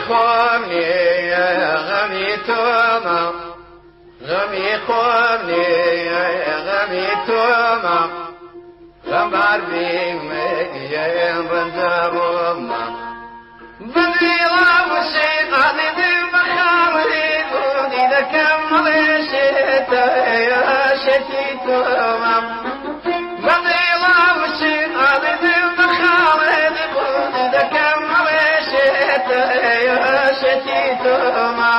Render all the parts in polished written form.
خوني غمي توما غمي خوني غمي توما غمار بيمين بندابوما بدري الله الشيطان بالمخاولي دوني لكمل يا شتيتوما بدري الله الشيطان بالمخاولي دوني لكمل يا شتيتوما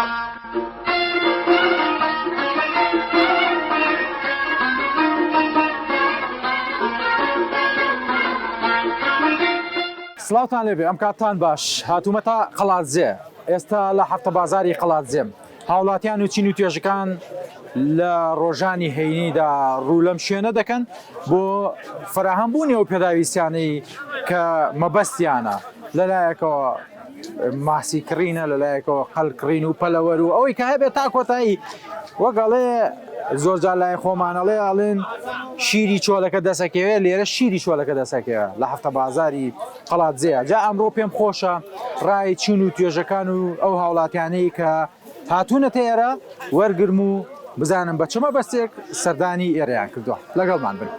سڵاوتان لێبێ ئەم کاتتان باش هاتوومەتە قەڵاتجێ ئێستا لە حەفتە بازاری قەڵاتجێم هاوڵاتیان و چین و توێژەکان لە ڕۆژانی هەینیدا ڕوو لەم شوێنە دەکەن بۆ فراهەمبوونی ئەو پێداویستیانەی کە مەبەستیانە لەلایەکەوە ماسی کڕینە لەلایەکەوە قەلکڕین و پەلەوەر و ئەوەی کە هەبێت تا کۆتایی وەگەڵێ زۆرجار لای خۆمانەڵێ ئەڵێن شیری چۆلەکە دەسەکەوێ لێرە شیری چۆلەکە دەسەکەوێ لە حەفتە بازاری قەڵاتجێە جا ئەمڕۆ پێم خۆشە ڕای چین و توێژەکان و ئەو هاوڵاتیانەی کە هاتوونەتە ئێرە وەرگرم و بزانم بە چمە بەستێک سەردانی ئێرەیان کردووە لەگەڵمان بن.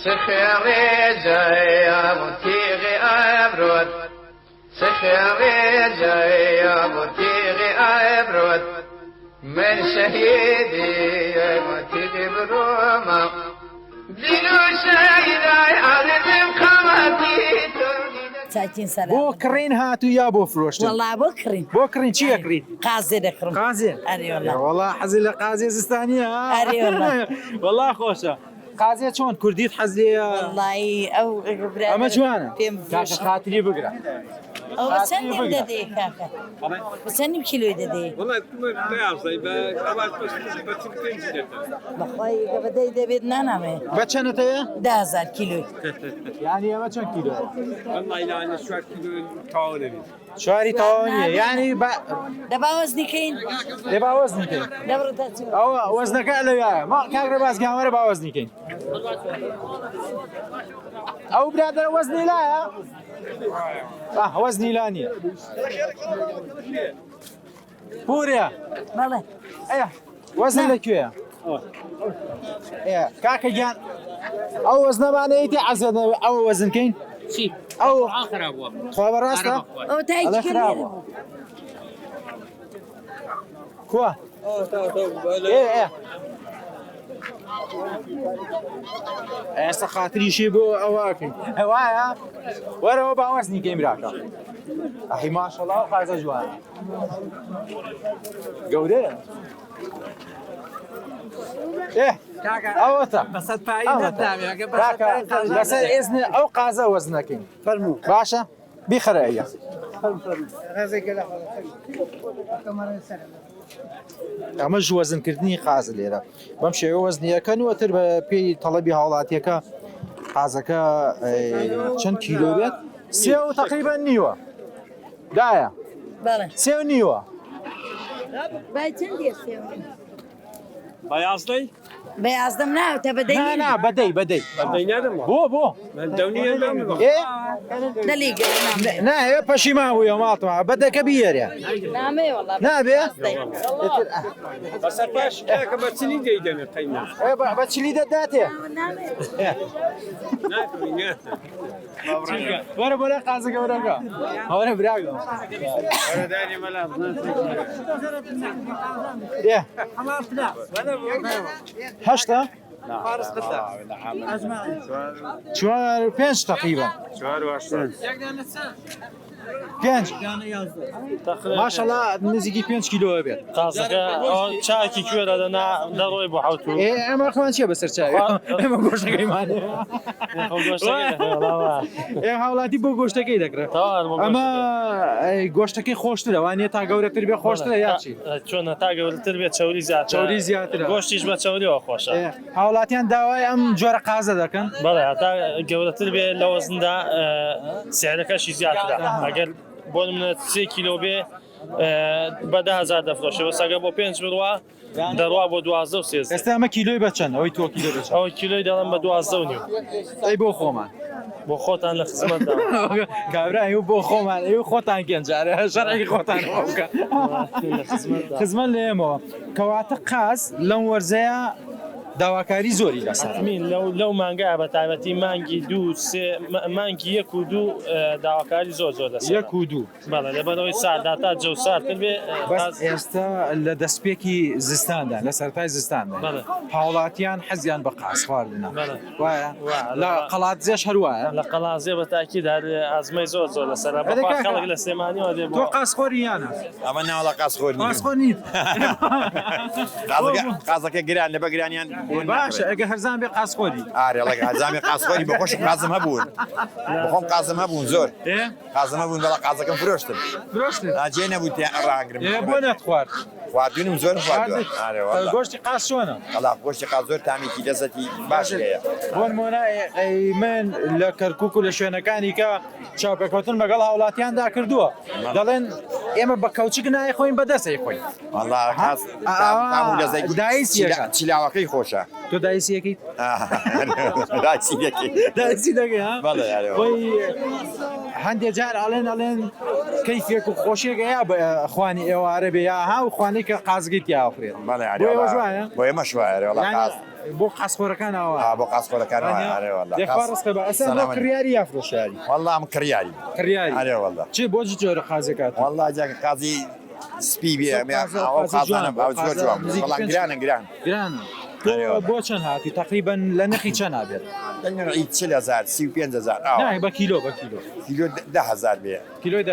سخيري جاي متيغي أبرد سخيري جاي متيغي أبرد من شهيدي متيغي بروما دينو شهيداي عالم قامتي بۆ کڕین هاتو یا بۆ فرۆشتن؟ والله بۆ کڕین. بۆ کڕین چی ئەکڕیت؟ قازێ دەکڕم. قازێ؟ وەڵا حەزی لە قازێ زستانیە؟ وەڵا خۆشە. قازێ چۆن کوردیت حەز لێیە؟ وەڵی ئەمە جوانە کاکە خاتری بگرە. ئەو بە چەندێک دەدەی کاکە؟ بە چەندیم کیلۆی دەدەی؟ بەخوای کە بەدەی دەبێت نانامێ. بە چەندەتەیە؟ 10,000 کیلۆی. یعنی ئەمە چەند کیلۆ؟ چواری تاوانە تاوانیە یعنی دەبا وەزنیکەین؟ دەبا وەزنیکەین. دەبڕێتە چ؟ ئەوە وەزنەکە لەوایە ما کاکرە بازگامەرە با وەزنیکەین. ئەو برادەرە وەزنی لایە؟ وەزنی لا نییە. پورێ؟ بەڵێ. ئەیە وەزن لەکوێیە؟ کاکە گیان ئەو وەزنەمانەیەتی عەزەت ئەوە وەزنکەین؟ چی؟ ئەو خراپە. خوا بەڕاستە؟ ئەو تایکی کردێ. کووە؟ ئێستا خاتریشی بۆ ئەوەکەین وایە وەرەوە باوەزنیکەین براکە ئەحی ماشەڵڵا و قازە جوانە گەورەیە ئەوەتە لەسەر ئێزنێ ئەو قازە وەزنەکەین باشە بیخەرە ئەیە ئەمەش وەزنکردنی قازە لێرە بەم شێوە وەزنیەکەن وەتر بە پێی تەڵەبی هاوڵاتیەکە قازەکە چەند کیلۆ بێت سێ و تقریبا نیوە دایە سێ و نیوە بەیازدەی؟ بەیازدەم ناوتە بەدەی نا بەدەی بەدەی بۆ دەلی ناوێ پەشیما بوویە ماڵتەوە بەدەکە بیێرێ نابێ بەسەر پاش کاکە بە چلی دەیدەنێت قەیمە بە چلی دەداتێ وەرە بۆ لە قازە گەورەکە هەوەرە براگەم هەشتا؟ چوار پێنج تقریبا پێنج ماشەڵڵا نزیکی 5 کیلۆ بێت قازەکە چاکی کوێرە دەڕۆی بۆ حوت و ئێمە خۆمان چیە بەسەر چاوی ئێمە گۆشتەکەیمان ئێ هاوڵاتی بۆ گۆشتەکەی دەکرێت ئەمە گۆشتەکەی خۆشترە وانە تا گەورەتر بێ خۆشترە یاچی چۆنە تا گەورەتر بێت چاوری زیاتر چاوری زیاترە گۆشتیش بە چاوریەوە خۆشە هاوڵاتیان داوای ئەم جۆرە قازە دەکەن بەڵێ هەتا گەورەتر بێ لە وەزندا سیارەکەشی زیاترە ئەگەر بۆ منە 3 کیلۆ بێ بە 10,000 دەفرۆشە بەسەگە بۆ 5 بڕوا دەڕوا بۆ 12 و 13 ئێستا ئەمە کیلۆی بەچەند ئەوەی تۆ کیلۆ بچەند ئەو کیلۆی دەڵم بە 12 و نیو ئەی بۆ خۆمان بۆ خۆتان لە خزمەتدا کابرا بۆ خۆمان ئەو خۆتان گەنجارە شەڕێکی خۆتان بکە خزمەت لە ئێمەوە کەواتە قاز لەم وەرزەیە داواکاری زۆری لەسەر مین لەو مانگای بە تایبەتی مانگی مانگی 1 و 2 داواکاری زۆر لەسەر 1 و 2 بەڵێ لەبەرەوەی ساردا تا جەو ساردتر بێ ئێستا لە دەستپێکی زستاندا لە سەرای زستاندا هاوڵاتیان حەزیان بە قاس خواردنە وایە لە قەڵاتزێش هەروایە لە قەڵازێ بە تاکید ئازمەی زۆر لەسەر خەڵک لە سلێمانیەوە دێ تۆ قاسخۆری یانە ئەمە ناوەڵە قاسخۆر قاسخۆر نیت قازەکە گران لە بەگرانیان باشە ئەگە هەرزان بێ قاسخۆری ئارێڵک ئازامی قاسخۆری بەخۆش قازم هەبوون بخۆم قازم هەبوون زۆر قازم هەبوون بەڵا قازەکەم فرۆشتم ناجێ نەبوو ڕاگرم بۆ نەتخوارد خواردوونم زۆر خواردووە گۆشتی قاس چۆنە ئەڵا گۆشتی قاز زۆر تامیکی لەزەتی باش هەیە بۆ نمونە من لە کەرکووک و لە شوێنەکانی کە چاوپێکەوتن لەگەڵ هاوڵاتیاندا کردووە دەڵێن ئێمە بە کەوچک نایخۆین بەدەستەی خۆین چیلاوەکەی خۆشە تۆ دایسیەکەیت داچی دەکەی هەندێک جار ئەڵێن کەیفێک و خۆشیێکە بە خوانی ئێوارە بێ یا ها و خوانی کە قازگیت یاخرێت بۆ ئێمە شوایە بۆ قاسخۆرەکان بۆ قاسخۆرەکان کڕیاری یافرۆشیاری والله ئەم کڕیاری چی بۆ جۆرە قازەکات والله جاکە قازی سپی بێ گرانە بۆ چەند هاتی تقریبا لە نرخی چەند نابێت 40,000 35,000 بە کیلۆ کیلۆ 10,000 بێ کیلۆی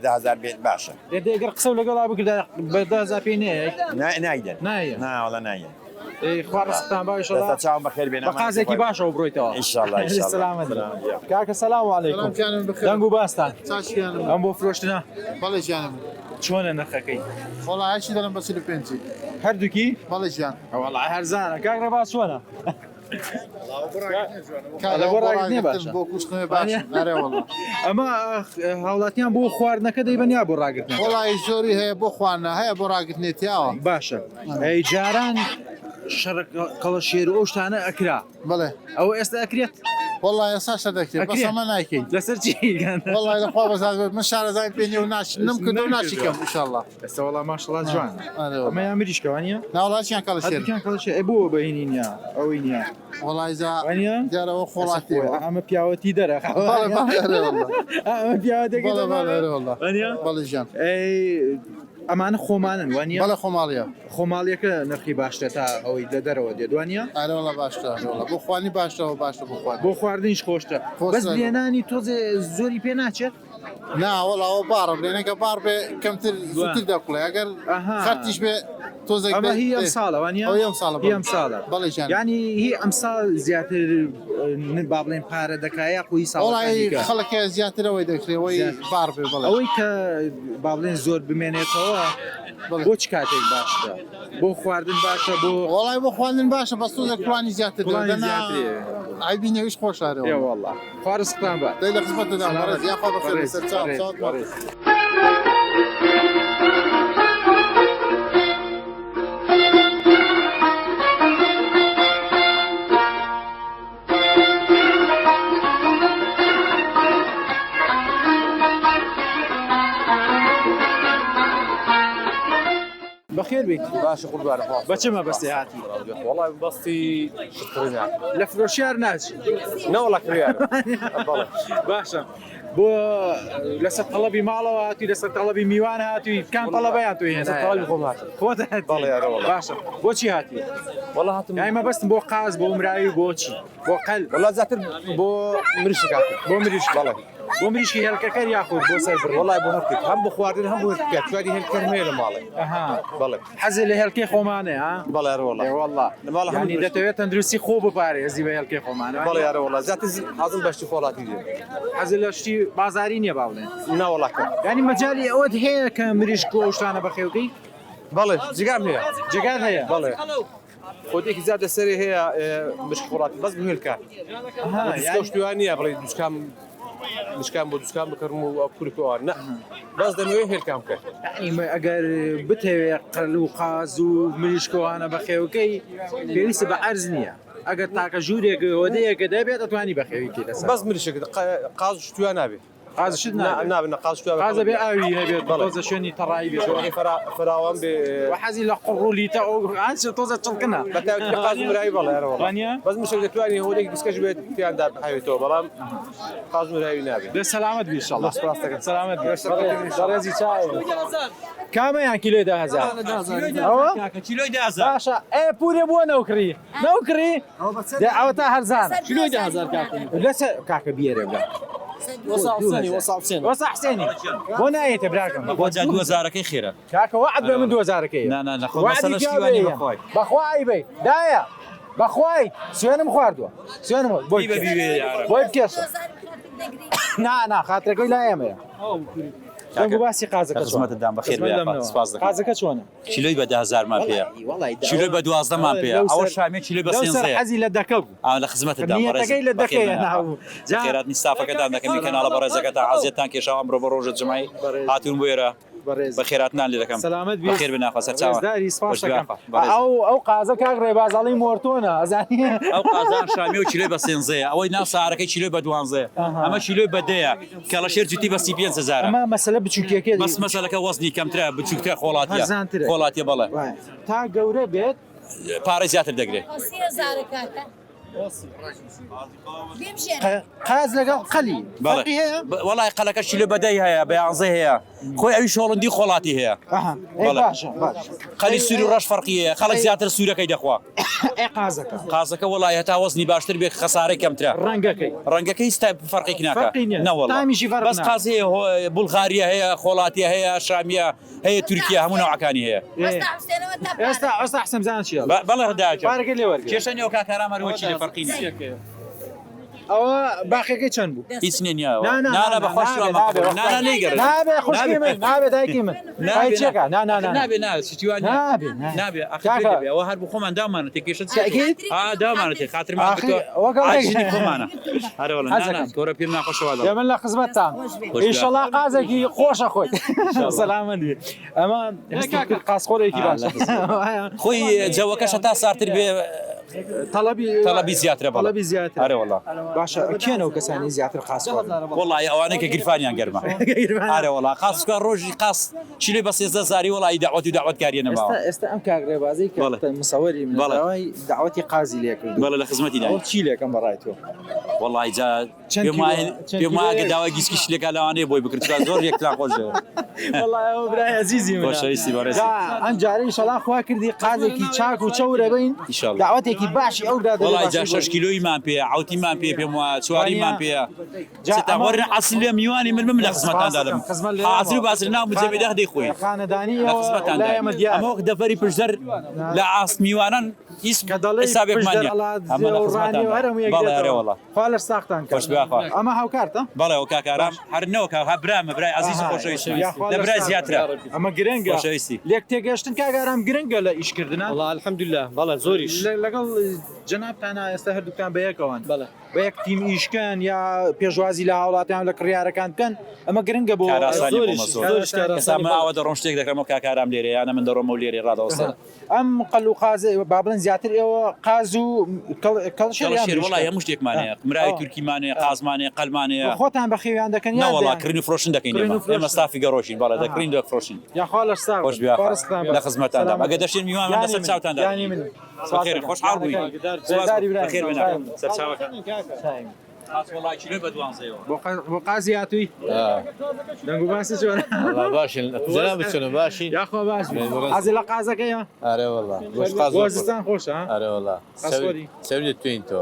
10,000 بێت باشە ئەگەر قسە لەگەڵا بکرد بە 10,000 پێی نایدەن ناوەڵە نایەن خوارستان باشە چاوم بەخێر بێنە بە قازێکی باشەوە بڕۆیتەوە ئینشاءالله کاکە سەلام عەلەیکوم دەنگ و باستان ئەم بۆ فرۆشتنە بەڵێ ژیانم چۆنە نرخەکەی وەڵای هەرچی دەڵم بە 45 هەردووکی بەڵێ ژیان وەڵای هەرزانە کاک ڕێباز چۆنە بۆ کوشتنەوەی باش ئەمە هاوڵاتیان بۆ خواردنەکە دەیبەنیا بۆ ڕاگرتن وەڵای زۆری هەیە بۆ خواردنە هەیە بۆ ڕاگرتنێتیاوە باشە ئەی جاران قەڵە شێر و ئەو شتانە ئەکرا بڵێ ئەو ئێستا ئەکرێت وەڵای ئێستا شە دەکرێت بەس ئەمە نایکەین لەسەر چی وەڵای لەخوا بەزار من شارەزای پێنی و نم کردو ناچیکەم ئینشاءالله ئێستا وەڵا ماشەڵڵا جوان ئەمە یا مریشکەوانە ناوڵاتیان کەڵە شێر ئێ بۆ بەهێنی نیە ئەوەی نییە وەڵای دیارەوە خۆڵاتی ئەمە پیاوەتی دەرە بەڵێ ژیان ئەمانە خۆمانن وانە بەڵە خۆماڵیە خۆماڵیەکە نرخی باشتە تا ئەوەی لە دەرەوە دێ دوانە ئارەوەڵە باشتە بۆ خوانی باشەوە باشە بۆ خوارد بۆ خواردنیش خۆشتە بەس لێنانی تۆزێ زۆری پێ ناچێت ناوەڵاوە بارە لێنەکە بار بێ کەمتر زووتر دەقڵێ ئەگەر خەرتیش بێ تۆزێک هی ئەم ساڵەوانە ئەم ساڵە بەڵێ ینی هی ئەم ساڵ زیاتر با بڵێن پارە دەکایە قوی ساڵی خەڵکە زیاترەوەی دەکرێەوەی بار بێ بڵێ ئەوەی کە با بڵێن زۆر بمێنێتەوە بۆ چ کاتێک باشتە بۆ خواردن باشە بۆ وڵای بۆ خواردن باشە بەس تۆزێک پلانی زیاتر ئایبینەویش خۆشارەوە والله خوارستان بە دەی لە خزمەتدا بەڕێز یاخوا بەخێر لەسەر چاوت بەخێر بیت باش قوربانە بەچمە بەستی هاتی وڵای بەستی شتکردن لە فرۆشیار ناچی نەوەڵە کڕیار باشە بۆ لەسەر تەڵەبی ماڵەوە هاتووی لەسەر تەڵەبی میوان هاتووی کام تەڵەبەیان توی هێنا تەڵەبی خۆم هات خۆت باشە بۆچی هاتی وڵا هاتم ئایمە بەستم بۆ قاز بۆ مراوی بۆچی بۆ قەل وڵا زیاتر بۆ مریشک هاتم بۆ مریش بەڵێ بۆ مریشکی هێلکەکە یاخود بۆ سەر بڕی والله بۆ هەرکرد هەم بۆ خواردن هەم بۆ هێلکە توانی هێلکەر مێ لە ماڵێ بەڵێ حەزی لە هێلکەی خۆمانێ ها بەڵێ یارە والله والله والله يعني دەتەوێت تەندروستی خۆ بپارێزی بە هێلکەی خۆمانە بەڵێ یارە والله زیاتر حەزم بەشتی خۆڵاتی دێ حەزی لە شتی بازاری نییە با بڵێن نا والله کە ینی مەجای ئەوەت هەیە کە مریشک و شتانە بەخێوکەی بەڵێ جگام هەیە جگات هەیە بەڵێ خۆتێکی زیاد لەسەری هەیە مشک خۆڵاتی بەس بە هێلکە شتوان نییە بڵێ دوشکان بۆ دوکان بکەم و پولیکەوە نه بەس دەمەوێت هێلکام کرد ئەگەر بتەوێت قەل و قاز و مریشکەوانە بەخێوکەی پێویستە بە عەرز نییە ئەگەر تاکە ژوورێک وەدەیەکە دەبێت ئەتوانی بەخێویکی لەسەر بەس مریشک قاز شتوان نابێت قازشت نابێت قاز شتوان قازە بێ ئاوی هەبێت تۆزە شوێنی تەڕایی بێت فراوان بێ وحەزی لە قڕولیتە ئەو تۆزە چڵکنە بەتاوێت قاز مراوی بەڵێ یارە والله بەس مشک دەتوانی هەولێکی دیسکەش بێت تیاندا بحەوێتەوە بەڵام قاز مراوی نابێت بێ سەلامەت بی ئینشاءالله سەلامەت بی ڕێزی چاوە کامەیان کیلۆی 10,000 ئەوە کیلۆی 10,000 باشە ئێ پورێ بۆ نەوکری ئەوە تا هەرزانە کیلۆی 10,000 کاکە لەسەر کاکە بیێرە بلا وەسا حسێنی بۆ نایێتە براکەم بۆ جا 2000ەکەی خێرە کاکە وعد بە من 2000ەکەی نەخۆ مەسەلە شتیوانی بەخوای بەخوای بێ دایە بەخوای سوێنم خواردووە سوێنم بۆی بۆی بکێشە نا خاترەکەی لا ئێمەیە بۆ باسی قازەکە خزمەتتدام بەخێر بێ سپاس دەکەم قازەکە چۆنە کیلۆی بە 10,000 مان پێیە کیلۆی بە 12 مان پێیە ئەوە شامی کیلۆی بە 13 حەزی لە دەکە بوو لە خزمەتتدام نیەتەکەی لە دەکەیە ناو خێرات نیستافەکەتان دەکەمی کەناڵە بەڕێزەکەتان عەزیەتان کێشاوە ئەمڕۆ بە ڕۆژە جمعی هاتوون بۆ ئێرە بەخێراتنان لێ دەکەم سەلامەت بی بەخێر بناخوا سەرچاوە ئەو قازە کاک ڕێبازاڵی مۆرتۆنە ئەزانی ئەو قازان شامی و کیلۆی بە 13 ئەوەی ناو سارەکەی کیلۆی بە 12 ئەمە کیلۆی بە 10 کە لە شێر جوتی بە 35,000 ئەمە مەسەلە بچووکێکێ بەس مەسەلەکە وەزنی کەمترە بچووکترە خۆڵاتیە بەڵێ تا گەورە بێت پارە زیاتر دەگرێت قاز لەگەڵ قەلی وەڵای قەلەکە کیلۆ بە 10 هەیە بە 11 هەیە خۆی ئەوی شۆڵندی خۆڵاتی هەیە قەلی سووری و ڕەش فەرقی هەیە خەڵک زیاتر سوورەکەی دەخوا قازەکە وەڵای هەتا وەزنی باشتر بێت خەسارەی کەمترە ڕەنگەکەی فەرقێک ناکات بەس قاز هەیە بولغاریە هەیە خۆڵاتیە هەیە شامیە هەیە تورکیا هەموو ناوعەکانی هەیە ئێستا حسەم زان چیە بەڵێ هەداکە لێوەرگێ کێشە نێو کاکارامەرەوەچی لە فەرقی ئەوە باخەکەی چەند بوو هیچ نییە نانە بەخۆش نەیگەڕێت نابێ خوشکی من نابێ دایکی من چێکە نابێ نابێ ئەوە هەر بۆ خۆمان دامانە تێکێشت دامانێت خاترمان خۆمانە هەرەوە تۆرە پێم ناخۆشەوە من لە خزمەتتان ئینشەڵا قازێکی خۆشە خۆی سەلامەت ئەمە قاسخۆرێکی باشە خۆی جەوەکەشە تا سارتر بێ تەڵەبی زیاترە تەڵەبی زیاتر ئەرێ وەڵا باشە کێنەوە کەسانی زیاتر قاس وەڵی ئەوانەی کە گیرفانیان گەرمە ئارێ وەڵا قاسکە ڕۆژی قاس چیلێ بە 13 زاری وەڵی داوەتی داوەتکاریە نەماوە ئێستا ئەم کاگڕێبازی کە مسەوەری منەوەی داوەتی قازی لێ کرد بەڵێ لە خزمەتی ئەو چی لێکم بەڕایتەوە وەڵی جا پێم وایە داوای گیسکیش لێکا لەوانەیە بۆی بکرد زۆر یەکتان خۆشە وەڵی ئەو برای عەزیزی من خۆشەویستی بەڕێز ئەم جارە ئینشەڵا خوا کردی قازێکی چاک و چەورە بین داوەتێکی باشی ئەو وڵی جا 6 کیلۆیمان پێ عوتیمان پێ پێم وایە چواریمان پێە وەرن عەسل لێ میوانی من لە خزمەتاندا دەم حازر و بازر ناو مجەبێدە هەدەی خۆی لە خزمەتاندا ئەمە دەفەری پشدەر لە ئاست میوانان هیچ حسابێکمان نییە ئەمە لە خزمەتاندا بەڵێ ئەرێ وەڵا خوا لە ساختان خۆش بخوا ئەمە هاوکارتە بەڵێ ئەو کاکارام هەرنەوە ها برامە برای عەزیز و خۆشەویستی لە برای زیاترە ئەمە گرنگە خۆشەویستی لێک تێگەشتن کاگارام گرنگە لە ئیشکردنە والله الحەمدولله بەڵێ زۆریش لەگەڵ جەنابتانە ئێستا هەردووکتان بەیەکەوەن بە یەک تیم ئیشکەن یا پێشوازی لە هاوڵاتیان لە کڕیارەکان بکەن ئەمە گرنگە بۆ کاراسانیمە ئەوە دەڕۆم شتێک دەکەمەوە کاکارام لێرە یانە من دەڕۆمە و لێرە ڕادەوەسە ئەم قەل و قاز با بڵێن زیاتر ئێوە قاز و کەڵشێر وڵای هەموو شتێکمانەیە مراوی تورکیمانەیە قازمانەیە قەلمانەیە خۆتان بەخێویان دەکەن نەوەڵا کردنی فرۆشن دەکەین ئێمە ستافی گەڕۆژین بەڵێ دەکڕین دەفرۆشین یاخوا لە ستا خۆش لە خزمەتاندا ئەگە دەشتین میوان من لەسەر چاوتاندا خۆش حاڵ بووین بەخێر بێناکەم سەر چاوەکە والله كيلو بدوانزيو بۆ قازی هاتووی دەنگ و باسی چۆنە باشین جناب بچنە باشی یاخوا باش حەزی لە قازەکەیە آره والله وەرزستان خۆشە آره والله سەوری توین تۆ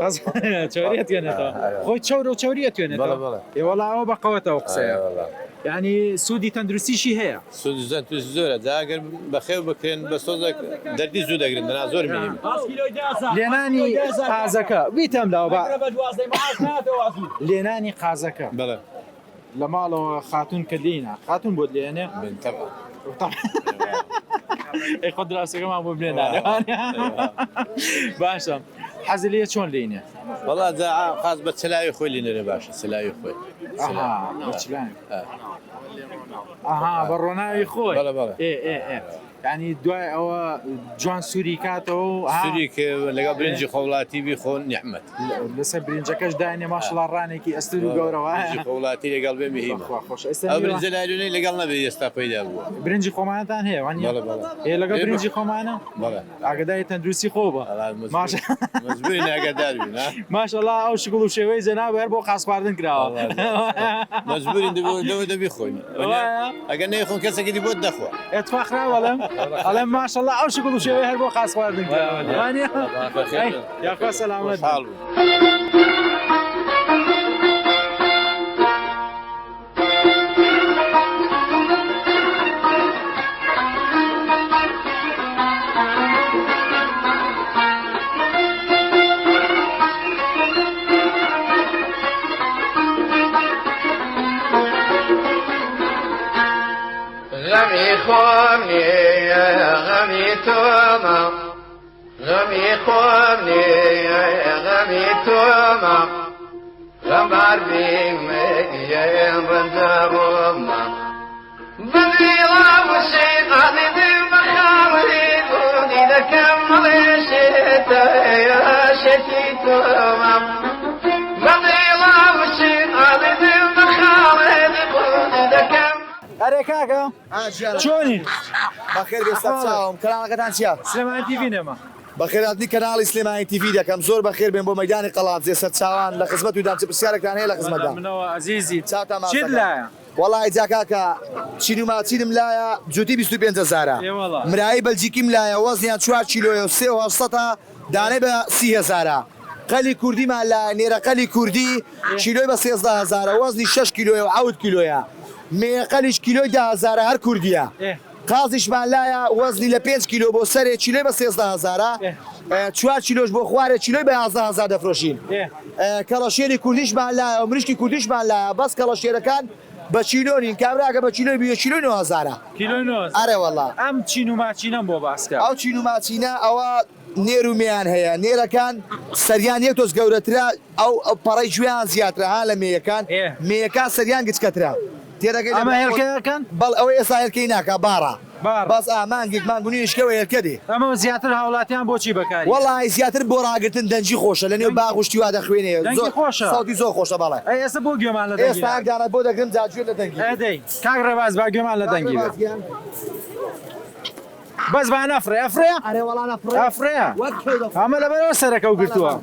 چۆریە توێنێتەوە خۆی چەورە و چەوریە توێنێتەوە وەڵا ئەوە بە قەوەتەوە قسەیە یعنی سوودی تەندروستیشی هەیە سوودزان تو زۆرە جاگەر بەخێو بکرێن بە سۆزێک دەردی زوو دەگرن دەنا زۆر مهم لێنانی قازەکە بیتەم لاوە لێنانی قازەکە بەڵێ لە ماڵەوە خاتون کە لێنە خاتون بۆ لێنێ ئەی خۆ دراوسەکەمان بۆ بلێنانێ باشە حەزی لێ چۆن لێنێ والله جا خاص بە چلاوی خۆی لێنەرێ باشە سلاوی خۆی ئاها بە ڕۆناوی خۆی بەڵێ بەڵێ ینی دوای ئەوە جوان سووری کاتەوە سووری کە لەگەڵ برنجی خۆڵاتی بیخۆن نیحمەت لەسەر برنجەکەش داینێ ماشڵا ڕانێکی ئەستور و گەورەوە خۆڵاتی لەگەڵ بێ میهمە ئەو برنجە لایلونەی لەگەڵ نەبێ ئێستا پەیدا بووە برنجی خۆمانتان هەیە لەگەڵ برنجی خۆمانە ئاگدای تەندروستی خۆ بە مەجبوری ئاگادار بین ماشەڵا ئەو شگوڵ و شێوەی جەناب هەر بۆ خاس خواردن کراوە مەجبورین لەوە دەبی خۆین ئەگەر نەیخۆن کەسێکی دی بۆت دەخوا ئەتفاخرا وەڵم ئەڵێم ماشەڵا ئەو شگوڵ و شێوەی هەر بۆ خاس خواردن کراوە یاخوا سەلامەت غمی خوابنی غمی توما غمی خوابنی غمی توما غمار بیم یم رنجابوما بدیلا وشیطان دیم بخاوری دونی لکم شیطا یا شیطوما بدیلا وشیطان دیم بخاوری دونی لکم ئەرێ کاکە چۆنی بەخێر بێستا چاوم کەناڵەکەتان چییە؟ سلێمانی تیڤی نەما بەخێراتنی کەناڵی سلێمانی تیڤی دەکەم زۆر بەخێر بێن بۆ مەیدانی قەڵابجێ سەرچاوان لە خزمەت و دامچە پرسیارێکتان هەیە لە خزمەتدا منەوە عەزیزی چاوتان چیت لایە؟ وەڵی جا کاکە چین و ماچینم لایە جوتی 25,000 مرایی بەلجیکیم لایە وەزنیان 4 کیلۆیە و 3 دانەی بە 30,000 قەلی کوردیمان لایە نێرەقەلی کوردی کیلۆی بە 13,000 وەزنی 6 کیلۆیە و 7 کیلۆیە مێقەلیش کیلۆی 10,000 هەر کوردیە قازیشمان لایە وەزنی لە 5 کیلۆ بۆ سەرێ کیلۆی بە 13,000 4 کیلۆش بۆ خوارێ کیلۆی بە 11,000 دەفرۆشین کەڵەشێری کوردیشمان لایە و مریشکی کوردیشمان لایە بەس کەڵەشێرەکان بە چیلۆنین کابراکە بە چیلۆی بە کیلۆی 9,000 ئەرێ وەڵا ئەم چین و ماچینەم بۆ باسکە ئەو چین و ماچینە ئەوە نێر و میان هەیە نێرەکان سەریان یەک تۆز گەورەترە ئەو پەڕی گوێیان زیاترە ها لە مێیەکان مێیەکان سەریان گچکەترا ئەمە هێلکەکەن بەڵ ئەوە ئێستا هێلکەی ناکە باڕە بەس ئامانگێک مانگونی شکەوە هێلکەدێ ئەمە زیاتر هاوڵاتیان بۆچی بەکاری وەڵی زیاتر بۆ ڕاگرتن دەنجی خۆشە لە نێو باغشتی وا دەخوێنێ ساوتی زۆر خۆشە بەڵێ ئێستا بۆ گوێمان لە ئێستاگدانە بۆ دەگرم جاگوێت لە دەنگی ئەدەی کاک ڕێباز با گوێمان لە دەنگی بەس با نەفرێ ئەفرێ ئەفرێ ئەمە لەبەرەوە سەرەکە و گرتووە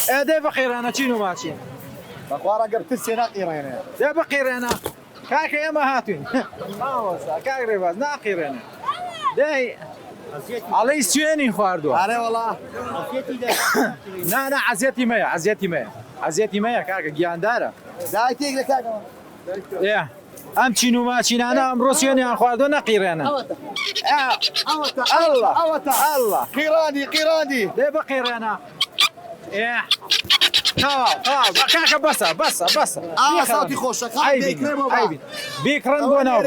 ئێدەی بەقیرانە چین و ماچین بەخوارە گەر ترسێ ناقیڕێنێ دێ بەقیرێنە کاکە ئێمە هاتوین کاک ڕێباز ناقیڕێنە دەی ئەڵەی سوێنی خواردووە ئارێ وەڵا نا عەزیەتی مەیە عەزیەتی مەیە کاکە گیاندارە دای تێک لە کاکەوە ئەم چین و ماچینانە ئەمڕۆ سوێنیان خواردووە نەقیڕێنە ئەڵڵا قیڕاندی دێ بەقیڕێنە کاکە بەسە ساوتی خۆشە بیکڕن بۆ ناو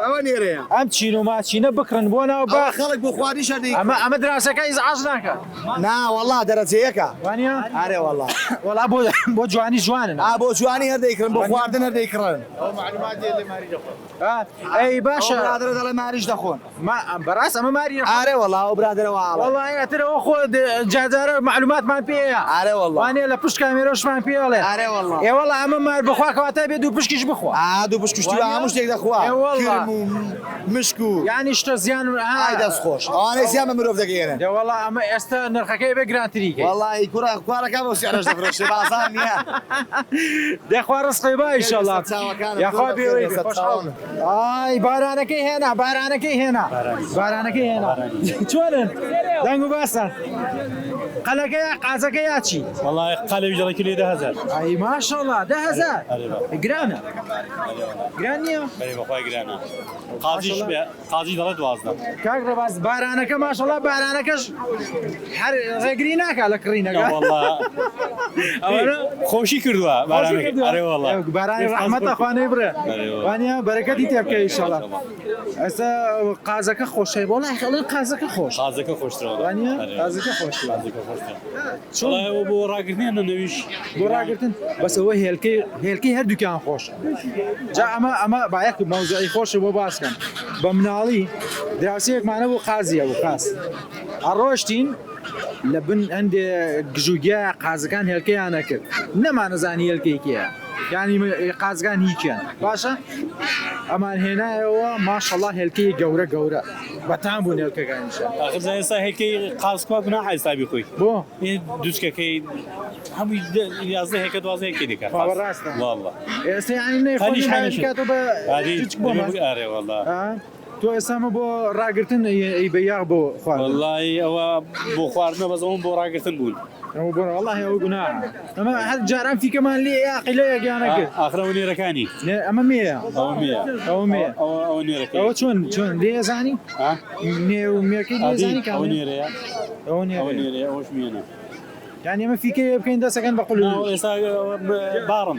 ئەوە نێرەیە ئەم چین و ماچینە بکڕن بۆ ناو بە خەڵک بۆ خواردی شەردی ئەمە دراسەکە ئیزعاج ناکە نا وەڵا دەرەجەیەکە وانە ئارێ وەڵا وەڵا بۆ جوانی جوانن بۆ جوانی هەردەیکردن بۆ خواردن هەردەیکڕن ئەی باشە برادرە دەڵێ ماریش دەخۆن بەڕاست ئەمە ماری ئارێ وەڵا و برادرەوە وەڵا ئەترەوە خۆ جادارە معلوماتمان پێەیە ئارێ وەڵا وانێ لە پشت پشت کامێرەشمان پێڵێ ئارێ وەڵڵا ئێوەڵ ئەمە مار بخوا کەواتە بێ دوو پشکیش بخوا دوو پشکشتی هەموو شتێک دەخوا کرم و مشک و یانی شتە زیان ئای دەست خۆش ئەوانەی زیان بە مرۆڤ دەگەێنن دێوەڵا ئەمە ئێستا نرخەکەی بێ گرانتریکە وەڵی کوڕە کوارەکە بۆ سیارەش دەفرۆشێ بازار نییە دەخوا ڕستقی با ئیشەڵڵا یاخوا بێ ئای بارانەکەی هێنا بارانەکەی هێنا بارانەکەی هێنا چۆنن دەنگ و باسان قەلەکەی قازەکەی یاچی والله قالب جرى كيلو 10000 ئای ماشەڵڵا 10000 گرانە گران نییە بەێ بەخوای گرانە قازیش بێ قازی دەڵێت دوازدە کاک ڕێباز بارانەکە ماشەڵڵا بارانەکەش هەر ڕێگری ناکا لە کڕینەکە خۆشی کردووە بارانی ڕەحمەتە خوانەی برێ وانە بەرەکەتی تێ بکەی ئینشەڵڵا ئێستا قازەکە خۆشەی بۆ لای خەڵی قازەکە خۆش قازەکە خۆشترەوە وانە قازەکە خۆش چۆن بۆ ڕاگرتنیان نەویش بۆ ڕاگرتن بەسەوە هێلکەی هەردووکیان خۆشە جا ئەمە باەک مەوزعی خۆشە بۆ باسکەن بە مناڵی دراوسەیەکمانە بۆ قازیە بۆ قاس ئەڕۆشتین لە بن هەندێ گژوگیا قازەکان هێلکەیان نەکرد نەمانەزانی هێلکەیکیە یانی قازگان هیچیان باشە ئەمان هێنایەوە ماشەڵڵا هێلکەی گەورە بەتان بوون هێلکەکانیشە ئێستا هێلکەی قازکوا بنا حسابی خۆی بۆ دوچکەکەی هەمووی 11 هێکە 12 هێکی دیکە ڕاستە والله ئێستا یانی نەیخۆشکاتەوە بە ئارێ والله تۆ ئێسامە بۆ ڕاگرتن بەیاغ بۆ خوارد والله ئەوە بۆ خواردنە بەزەوەم بۆ ڕاگرتن بوون والله ئەوە گونا ئەمە هەر جاران فیکەمان لێ یاقیلەیە گیانەکرد ئاخرەوە نێرەکانی ئەمە مێە ئەوە نێرەکە ئەوە چۆن لێزانی نێ و مێرکەی لێزانی ئەو نێرەیە ئەوە نێرەیە ئەوش مێنە یانی ئەمە فیکەیە بکەین دەسەکەن بە قوڵ ئێستا بارم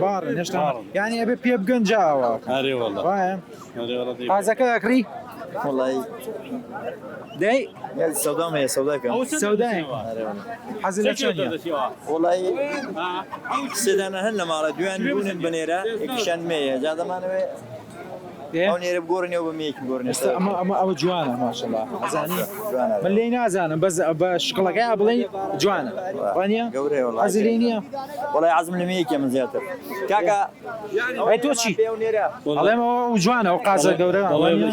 بار نێشتا یانی ئەبێ پێ بگەن جاوە ئارێ والله وایە قازەکە ئەکری والله دەی سەودام هەیە سەوداکەم سەودای حەزی لە چۆنیە والله سێدانە هەن لە ماڵە دویان بوونن بەنێرە یەکیشان مێیە جا دەمانەوێ ئەو نێرە بگۆڕنەوە بە مەیەکی گۆڕنێ ئەمە جوانە ماشەڵڵا ئەزانی من لێی نازانم بە شقڵەکەی بڵێ جوانە وانە گەورەیە والله حەزی لێ نییە والله عەزم لە مەیەکێ من زیاتر کاکە ئەی تۆ چی ئەڵێم ئەو جوانە ئەو قازە گەورە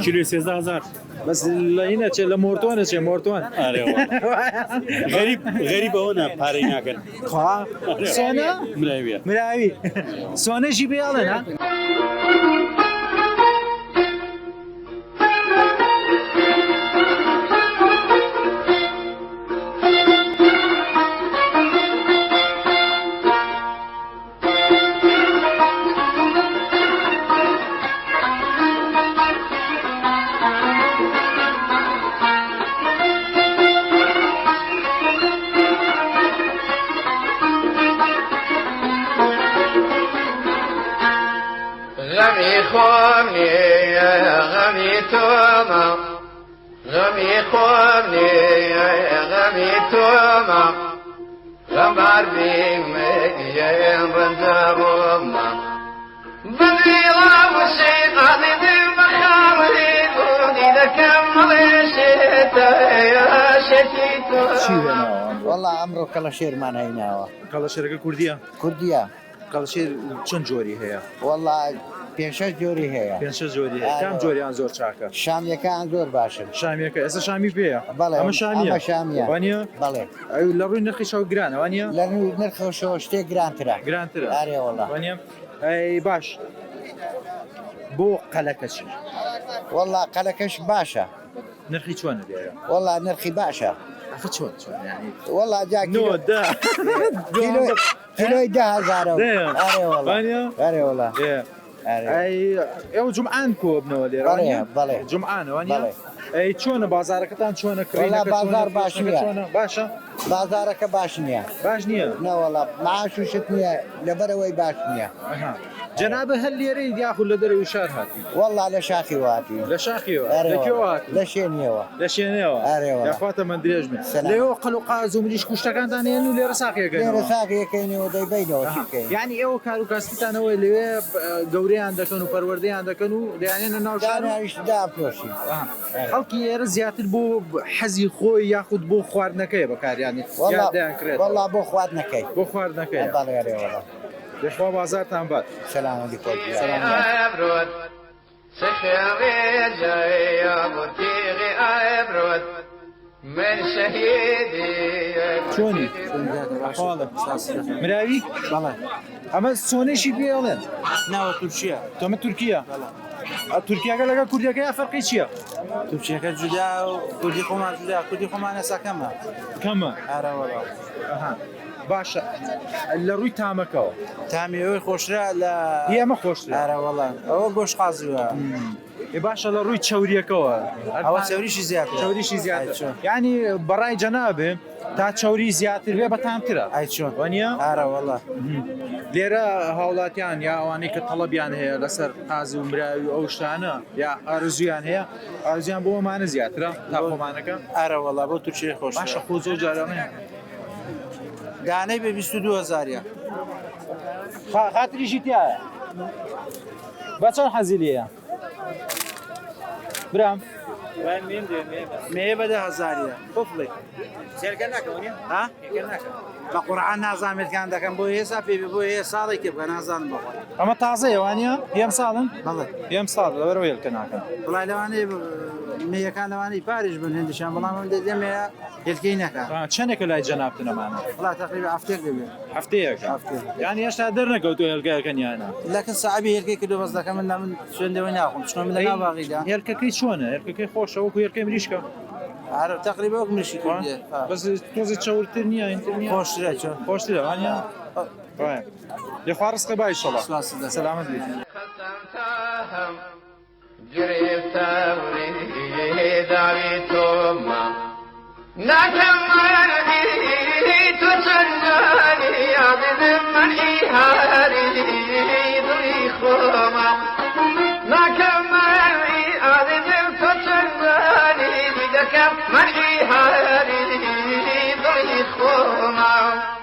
کیلو 13000 بەس لە هینە چێ لە مۆرتۆنە چێ مۆرتۆن غەریب ئەوە پارەی ناکەن سۆنە مراوی سۆنەشی پێڵێن ها غمي توما غمي خوني غمي توما غمار بيمي ينبندروما بدي غامسي قاضي بالمخاولي قولي لكمل شتا يا شتيتو والله ئەمڕۆ کەڵەشێر هیناوە کەڵەشێرەکە کوردیە کەڵەشێر چەند جۆری هەیە والله 5-6 جۆری هەیە 5 جۆری هەیە کام جۆریان زۆر چاکە شامیەکان زۆر باشن شامیەکە ئێستا شامی پێیە بەڵێ ئەمە شامیە وانە بەڵێ لە ڕووی نرخیشەوە گرانە وانە لە ڕووی نرخەوە شتێک گرانترە ئارێ والله وانە ئەی باش بۆ قەلەکە چی والله قەلەکەش باشە نرخی چۆنە لێرە والله نرخی باشە چۆن ینی والله جا کیلۆی 10,000 ئارێ والله ئێوە جومعان کۆ بنەوە لێرە بەڵێ جومعانەوە ئەی چۆنە بازارەکەتان چۆنە کڕینەکە بازار باش نییە باشە بازارەکە باش نییە باش نییە نەوەڵە معاش و شت نییە لەبەرەوەی باش نییە جنابه هل ليري ياخذ لدري وشار هاتي والله على شاخي واتي لشاخيوا لكيوات لشينيوا لشينيوا يا اخواته من دريج من ليو قالوا قازو مليش كوشتا كان داني انه لي رساقي كان لي رساقي كاين ودي بينو يعني ايو كارو كاستان هو اللي غوري عندك انه پروردي عندك انه يعني انا نوش انا ايش دا بلوشي خلقي يرزيات البو حزي خوي ياخذ بو خوارنكي بكار يعني والله بو خوارنكي والله يا بازار تنبات السلام عليكم سلام عليكم سخيري جاي ابو تيغي ابرد من شهيدي شوني حالك مراوي والله اما سوني شي بيولن ناو تركيا تو من تركيا تركيا قال لك كرديا كيا فرقي شيا تركيا كجدا وكردي خمان جدا كردي خمان ساكما كما ارا والله اها باشا الروي تامكو تامي خوشرا لا هي ما خوشرا ارا والله او غوش قازوا باشا الروي تشوريكو او تشوريش زياده يعني براي جنابه تا تشوري زياتر بي بتامترا اي شلون ونيا ارا والله ليرا هاولاتيان يا اواني كطلبيان هي لسر قازي ومراوي او شتانا يا ارزويان هي ارزويان بو ما زياتر تاخو مانك ارا والله بو تركيا خوش باشا خوزو جارانه دانه به 22000 يا خاطري جيتيا بچن حزيليه برام وين مين مي بده 1000 يا طفلي سيركنك وني ها سيركنك بقران نظام كان ده كان بو حساب بو حساب كيف كان نظام بقول اما تازه وانيا هي مصالن والله هي مصال لوروي الكناكا والله لو اني مي كان لو اني باريس من هند شام والله من دمي يلكينك شنك لا جنابتنا معنا والله تقريبا هفتيك يعني ايش تقدرنا قلتوا الكنيانا لكن صعبي هيك كده بس ده من شلون دويناهم شلون من باغي ده هيك شلون هيك خوش او هيك مريشكا عارف تقريبا مشي كده بس توزي تشاورتني انت خوش لا شو خوش لا انا طيب يا فارس قباي ان شاء الله سلامة لك جريت توري داري توما نكمل تسناني عبد من إيهاري ذي خوما نكمل عبد تسناني بدك من إيهاري ذي خوما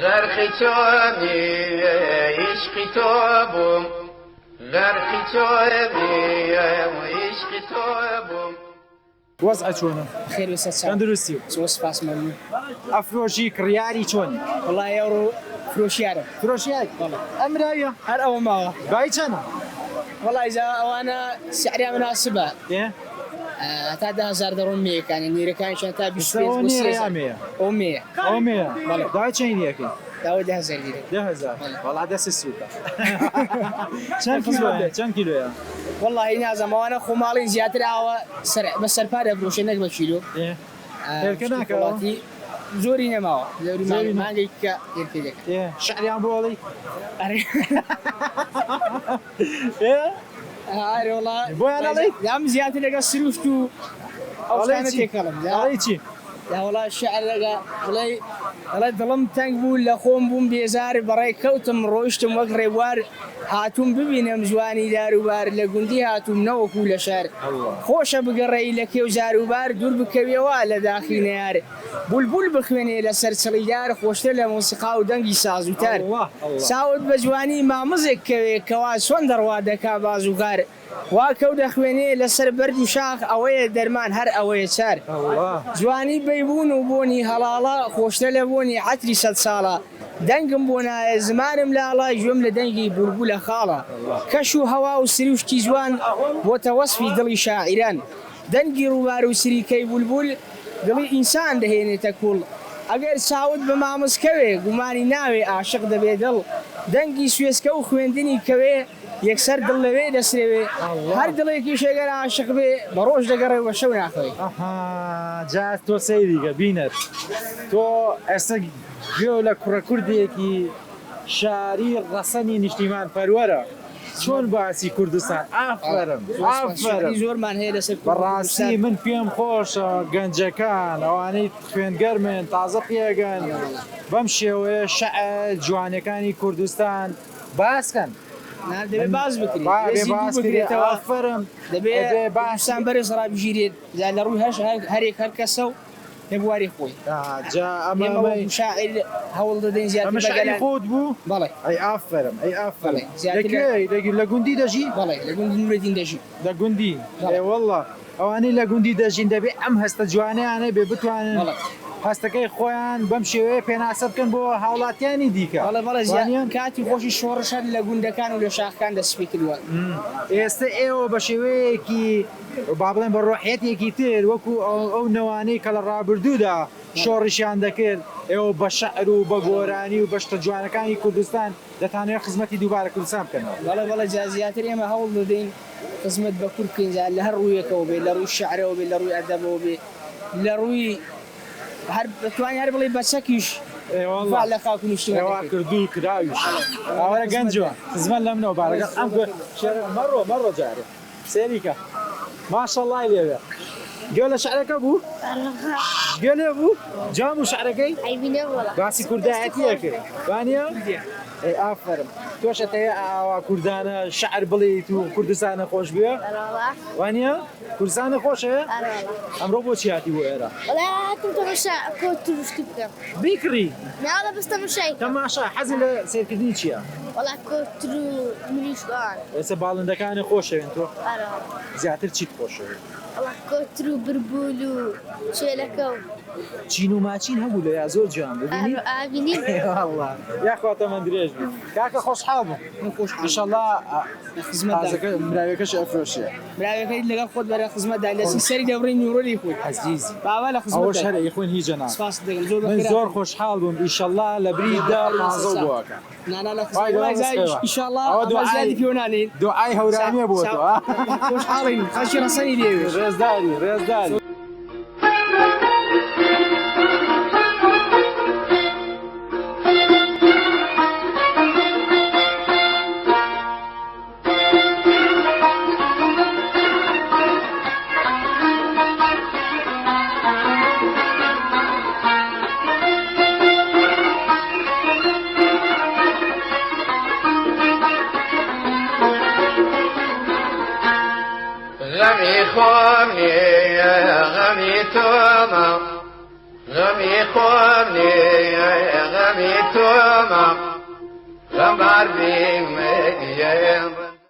غرقتوني عشقي توبم غرقتوني عشقي توبم وضعك شلون؟ خير وسهلا تندرسي سوس باس مالي افروشي كرياري شلون؟ والله يورو فروشيارة والله امرايا هر اول ما بايتنا والله اذا وانا سعرها مناسبة ايه تا 10000 درهم ميك يعني نيري كان شان تا بسوني ريامية او 100 والله دايت شيء هيك داود 1000 ليرة 10000 والله داس السوق كم كيلو يا والله هنا زمان وانا خمالين زيادة عوا سرع بس سربار بروش انك بتشيلو ايه هيك زوري نماوا زوري ما عندك يركيك ايه شعري عم بولي ايه هاي والله بوي انا عليك يا عم زيادة لقى سلوفتو او كانت تكلم عليك لا والله الشعر لقى والله ظلمت تنقول لخوم بوم بيزار براي كوتم روشتم وقري وار هاتم ببينم زواني دارو بار لقندي هاتم نو كل شهر خوش بقري لك وزارو بار دور بكوي ولا داخل نار بلبل بخويني لسرسلي دار خوش له موسيقى ودنقي ساز وتار ساود بجواني ما مزك كواس وندر وادكا بازوغار واكو دخويني لسر برد شاخ اوي درمان هر اوي شار جواني بيبون وبوني هلالا خوش له بوني عتري 100 ساله دنقم بونا زمان ملالا جمله دنقي بلبل خاله كشو هوا وسريوش تيزوان وتوصفي دلي شاعران دنقي روبار وسريكي بلبل دلي انسان دهيني تكول اگر ساود بمامس كوي قماني ناوي عاشق دبيدل دنقي سويسكو خويندني كوي يكسر دلوي دسري هر دلي كي شيغر عاشق بي بروج دغري وشونا اخوي اها جات تو سيدي بينت تو اسا جولا كردي كي شاری ڕەسەنی نیشتیمان پەروەرە چۆن باسی کوردستان ئافرم ئافرم زۆرمان هەیە لەسەر بەڕاستی من پێم خۆشە گەنجەکان ئەوانەی خوێنگەرمن تازە پێگەن بەم شێوەیە شەعر جوانەکانی کوردستان باسکەن دەبێت باز بکرێت ئافرم دەبێت باسان بەرز ڕابژیرێت لە ڕووی هەرێک هەر کەسە و لەبواری خۆی ئەمە شاعر هەوڵ دەدەین زیاتر خۆت بوو بەڵێ ئەی ئافرم ئەی ئافرم لە گوندی دەژی بەڵێ لە گوندی نورەدین دەژی لە گوندی وەڵڵا ئەوانەی لە گوندی دەژین دەبێت ئەم هەستە جوانیانە بێ بتوانن هەستەکەی خۆیان بەم شێوەیە پێناسە بکەن بۆ هاوڵاتیانی دیکە بەڵێ کاتی خۆشی شۆڕشە لە گوندەکان و لە شاخەکان دەستپێ کردووە ئێستا ئێوە بە شێوەیەکی با بڵێن بە ڕۆحیەتێکی تر وەکو ئەو نەوانەی کە لە ڕابردوودا شۆڕیشیان دەکرد ئێوە بە شەعر و بە گۆرانی و بەشتە جوانەکانی کوردستان دەتانێت خزمەتی دووبارە کوردستان بکەنەوە بەڵێ زیاتر ئێمە هەوڵ دەدەین خزمەت بە کورد بکەین لە هەر ڕوویەکەوە بێ لە ڕووی شەعرەوە بێ لە ڕووی ئەدەبەوە بێ لە ڕووی هەر بتوانین هەر بڵێ بەچەکیش لە خاک و نیشتیمانەوە کردو کراویش ئەوەرە گەنجەوە خزمەت لەمنەوە بارەکە ئەم مەڕۆ جارێ سێریکە ماشەڵڵای لێوێ گوێ لە شعرەکە بوو گوێ لێ بوو جام و شعرەکەی باسی کوردایەتیە کرد وانە ئەی ئافرم تۆشە هەیە ئاوا کوردانە شعر بڵێیت و کوردستانە خۆش بووە وانە کوردستانە خۆشە ئەمڕۆ بۆچی هاتی بۆ ئێرە بیکڕی تەماشا حەزی لە سیرکردنی چییە؟ ئێستا باڵندەکانی خۆشەوێن تۆ زیاتر چیت خۆشەوێت؟ کۆتر و بربول و چێلەکە و چین و ماچین هەبوو لە یا زۆر جوان ببینی یاخواتە من درێژ بوو کاکە خۆشحاڵ بوو ئینشەڵڵا خزمەتەکە مراوێکەش ئەفرۆشیە مراوێکەکەی لەگەڵ خۆت بەرە خزمەتدا لەسی سەری دەبڕی نیورۆلی خۆی عەزیزی باوا لە خزمەت ئەوە شەرعی خۆن هیچ جەناب من زۆر خۆشحاڵ بووم ئینشەڵڵا لە بریدا قازە بووەکە ئینشەڵڵا ئازادی پێوانانین دوعای هەورانیە بۆ تۆ خۆشحاڵین خەڵکی ڕەسەنی لێوێ ڕێزداری غمي خوني غمي توما غمي خوني غمي توما غمار بيم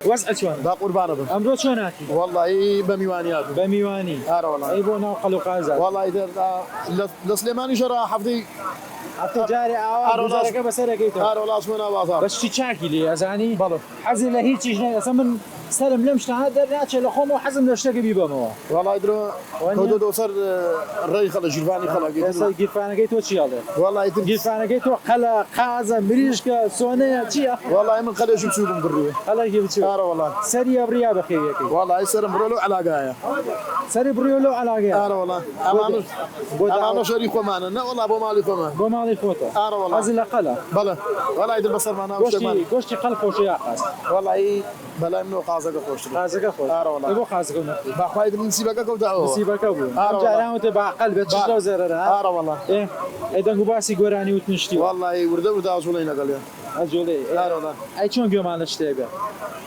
وەسع چۆن با قوربانە بم ئەمڕۆ چۆن هاتی وەڵڵی بە میوانیات بە میوانی ئەی بۆ ناو قەڵ و قازان وەڵڵی لە سلێمانی ژەرا هەفتەی هەفتە جارێ ئاوا گوزارەکە بەسەرەکەیتەوە هەرۆڵاسمە ناوازار بەشتی چاکی لێ ئەزانی بەڵێ حەزی لە هیچیش نەیە ئەسە من سرم لەم شتانە دەرناچێت لە خۆم و حەزم لە شتێکی بیبەمەوە وەڵای درۆ کەوتۆ سەر ڕێی خەڵە ژیرفانی خەڵکی ئێستا گیرفانەکەی تۆ چیاڵێ وەڵای گیرفانەکەی تۆ قەلە قازە مریشکە سۆنەیە چییە وەڵای من قەلێشم چوبم بڕوێ قەلێکی بچوو وەڵای سەری ئەبریا بەخێویەکەی وەڵای سەرم بڕۆ لەو عەلاگایە سەری بڕۆ لەو عەلاگەیە وەڵای ئەمانە شەری خۆمانە نە وەڵا بۆ ماڵی خۆمان بۆ ماڵی خۆتە حەزی لە قەلە بەڵێ وەڵای دڵ بەسەرمانە گۆشتی قەل خۆشە یا قاز وەڵای بەلای منەوە قازەکە خۆشتر قازەکە خۆش بۆ قازەکە نەخۆی باخوای نسیبەکە کەوتەوە نسیبەکە بوو ئەم جارانوتە با قەل بێت چ لەو زێرەرە وەڵا ئەی دەنگ و باسی گۆرانی وت نیشتی وەڵای وردە وردە ئازوڵی لەگەڵێ ئەجۆڵێ ئەی چۆن گوێمان لە شتێ بێ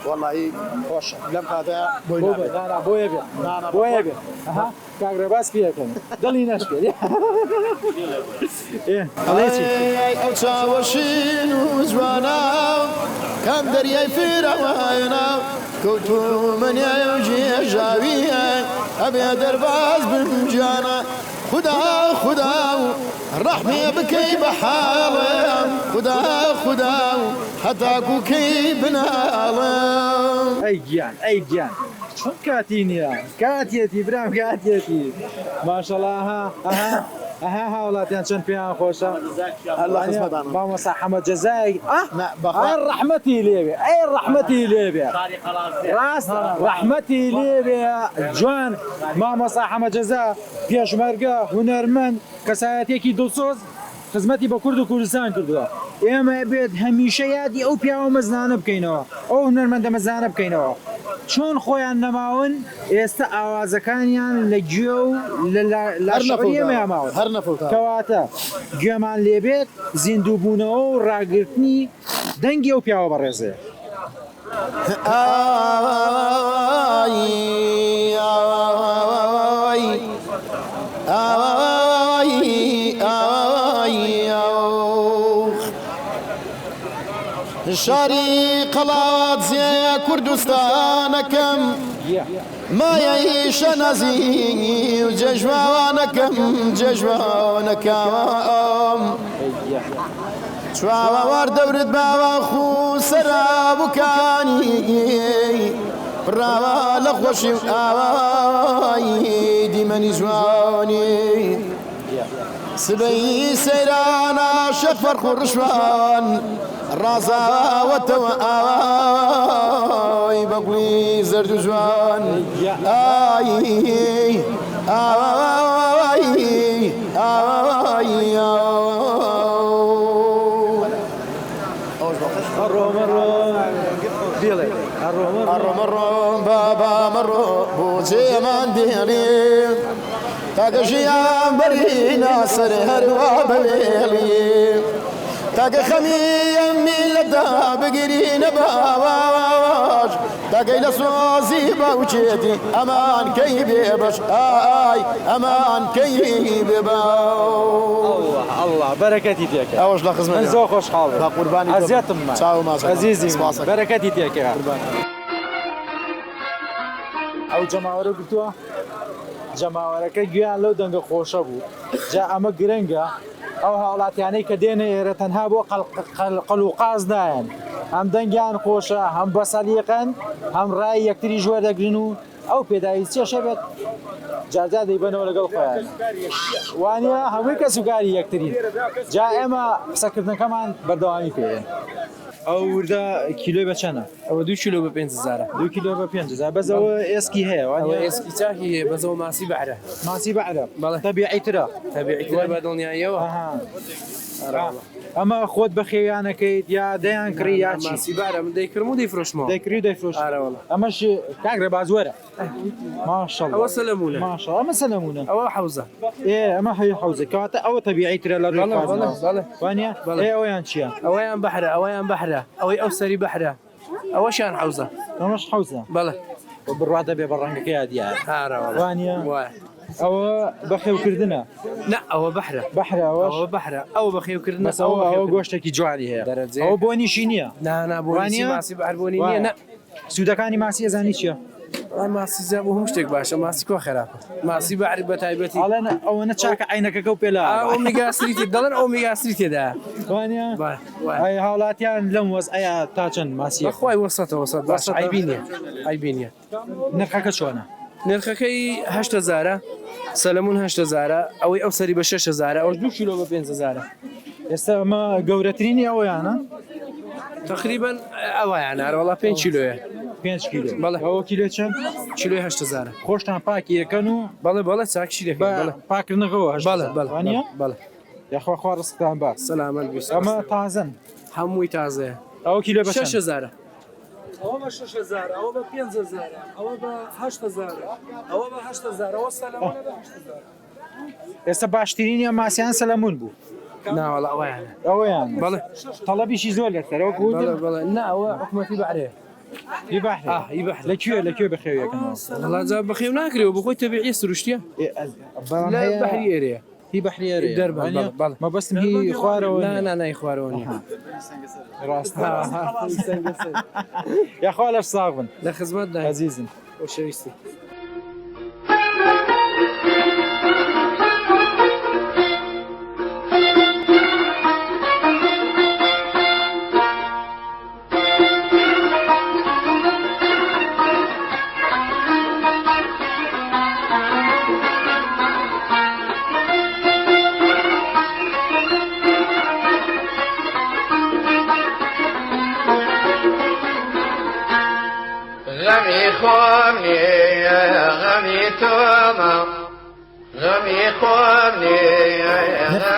وەڵای خۆشە لەم کاتەیە بۆی بۆیە بێ بۆیە بێ کاگرە باس پێەکەن دڵی نەشکێت ئەو چاوەشین و جوانە کەم دەریای فێرەوایە کەوتو منیای و جێژاویە ئەبێ دەرباز بنجانە خدا خدا و ڕەحمێ بکەی بە حاڵێم خدا و هەتاکوکەی بناڵێم ئەی گیان چۆن کاتی نییە کاتێتی برام کاتێتی ماشەڵڵا ئەها هاوڵاتیان چەند پێیان خۆشە مامۆستا حەمەد جەزای ڕەحمەتی لێبێ ئەی ڕەحمەتی لێبێ ڕاست ڕەحمەتی لێبێ جوان مامۆستا حەمەد جەزا پێشمەرگە هونەرمەند کەسایەتێکی دڵسۆز خزمەتی بە کورد و کوردستان کردووە ئێمە بێت هەمیشە یادی ئەو پیاوە مەزانە بکەینەوە ئەو هونەرمەندە مەزانە بکەینەوە چۆن خۆیان نەماون ئێستا ئاوازەکانیان لە گوێ و لاشعریەمەماون هەر نەفەوتە کەواتە گوێمان لێبێت زیندووبوونەوە و ڕاگررتنی دەنگی ئەو پیاوە بەڕێزەیە شاری قەڵات زێ کوردستانەکەم مایەیشە نەزی و جەژوانەکەم جەژوانەکەم چواوەوار دەورت باوە خو سەرابووکانی ڕاوە لە خۆشی ئاوایی دیمەنی جوانی سبەی سەیرانە شەک فەرق و ڕشوان ڕازاوەتەوە ئاوای بەگوڵی زەرد و جوان ئایی ئاوایی ئاوایی ئەڕۆمەڕۆ بابامەڕۆ بۆ جێمان دێڵێ تاکە ژیان بەرینە سەر هەروە بەلێڵێ تاکە خەمیە میلەتدا بگرینە باواش تاکەی لە سۆزی باوچێتی ئەمان کەی بێبەش ئای ئەمان کەی بێباو الله بەرەکەتی تێکە ئەوەش لە خزمەت زۆر خۆشحاڵ بە قوربانی ئەزیەتم چاو ماچ عەزیزی بەرەکەتی تێکە ئەو جەماوەرە گوتووە جەماوەرەکە گویان لەو دەنگە خۆشە بوو جا ئەمە گرنگە ئەو هاوڵاتیانەی کە دێنە ئێرە تەنها بۆ قەڵ و قاز نایەن هەم دەنگیان خۆشە هەم بەسەلیقەن هەم ڕای یەکتری ژوەر دەگرن و ئەو پێداوی چێشە بێت جارجار دەیبەنەوە لەگەڵ خۆیان وانە هەمووی کە سوگاری یەکترین جا ئێمە قسەکردنەکەمان بەردەوامی پێێن ئەو وردە کیلۆی بە چەنە؟ ئەوە 2 کیلۆ بە 5,000 2 کیلۆ بە 5,000 بەزەوە ئێسکی هەیە ئەوە ئێسکی چاکی هەیە بەزەوە ماسی بەعرە ماسی بەعرە بەڵێ تەبیعیترە تەبیعیترە بە دڵنیاییەوە ئەمە خۆت بە خێویانەکەیت یا دەیان کڕی یا چی؟ ماسی بەعرە من دەیکڕم و دەیفرۆشمەوە دەیکڕی و دەیفرۆش ئەمەش کاگرە بازوەرە ماشەڵڵا ئەوە سەلەمونە ماشەڵڵا ئەمە سەلەمونە ئەوە حەوزە ئەمە هەیە حەوزە کەواتە ئەوە تەبیعیترە لە ڕووی خوازنەوە وانە ئەویان چییە؟ ئەوەیان بەحرە ئەوەیان بەحرە ئەوەی ئەو سەری بەحرە ئەوەشیان حەوزە ئەمەش حەوزە بەڵێ بڕواتە بێ بە ڕەنگەکە یادیار وانە وایە ئەوە بەخێوکردنە نە ئەوە بەحرە بەحرە ئەوە بەحرە ئەوە بەخێوکردنە ئەوە گۆشتێکی جوانی هەیە ئەوە بۆنیشی نییە نابووانی ماسی بەعربوونی نییە نە سوودەکانی ماسی ئەزانی چییە؟ ماسی زە بۆ هەموو شتێک باشە ماسی کۆ خراپە ماسی بەعری بە تایبەتی ئەوەنە چاکە عینەکەکە و پێلا ئۆمیگاسریتی دەڵێن ئۆمیگاسری تێدا وانە هاوڵاتیان لەم وەز ئەیا تا چەند ماسی خۆی وەسەتەوە وەسەت باش ئایبینیە ئایبینیە نرخەکە چۆنە؟ نرخەکەی 8,000 سەلەمون 8,000 ئەوەی ئەو سەری بە 6,000 ئەوش 2 کیلۆ بە 5,000 ئێستا ئەمە گەورەترینی ئەوەیانە؟ تقریبا ئەوەیان هەروەڵا 5 کیلۆیە 5 کیلۆ بەڵێ ئەوە کیلۆ چەند؟ کیلۆی 8,000 خۆشتان پاکی یەکەن و بەڵێ چاکشی دەکەن بەڵێ پاکردنەوەوە بەڵێ بەڵێ یاخوا خوا ڕستان باش سەلامەت بیست ئەمە تازن هەمووی تازەیە ئەوە کیلۆ بە 6,000 ئەوە بە 6,000 ئەوە بە 5,000 ئەوە بە 8,000 ئەوە بە 8,000 ئەوە سەلەمونە بە 8,000 ئێستا باشترینی ئەم ماسییان سەلەمون بوو ناوەڵە ئەوەیانە ئەوەیان بەڵێ تەڵەبیشی زۆر لەسەرەوە بەڵێ نا ئەوە حکومەتی بەعرەیە لەکوێ لەکوێ بەخێویەکەنەوە وڵات بەخێو ناکرێەوە بخۆی تەبیعی سروشتیە لە بەحری ئێرەیە هی بەحریێرە دەربان مەبەستم هی خوارەوە نای خوارەوە نیە ڕاست یاخوا لەش ساغ بن لە خزمەت عەزیزم بۆ شەویستی غمی خۆم نیە غەمی تۆمە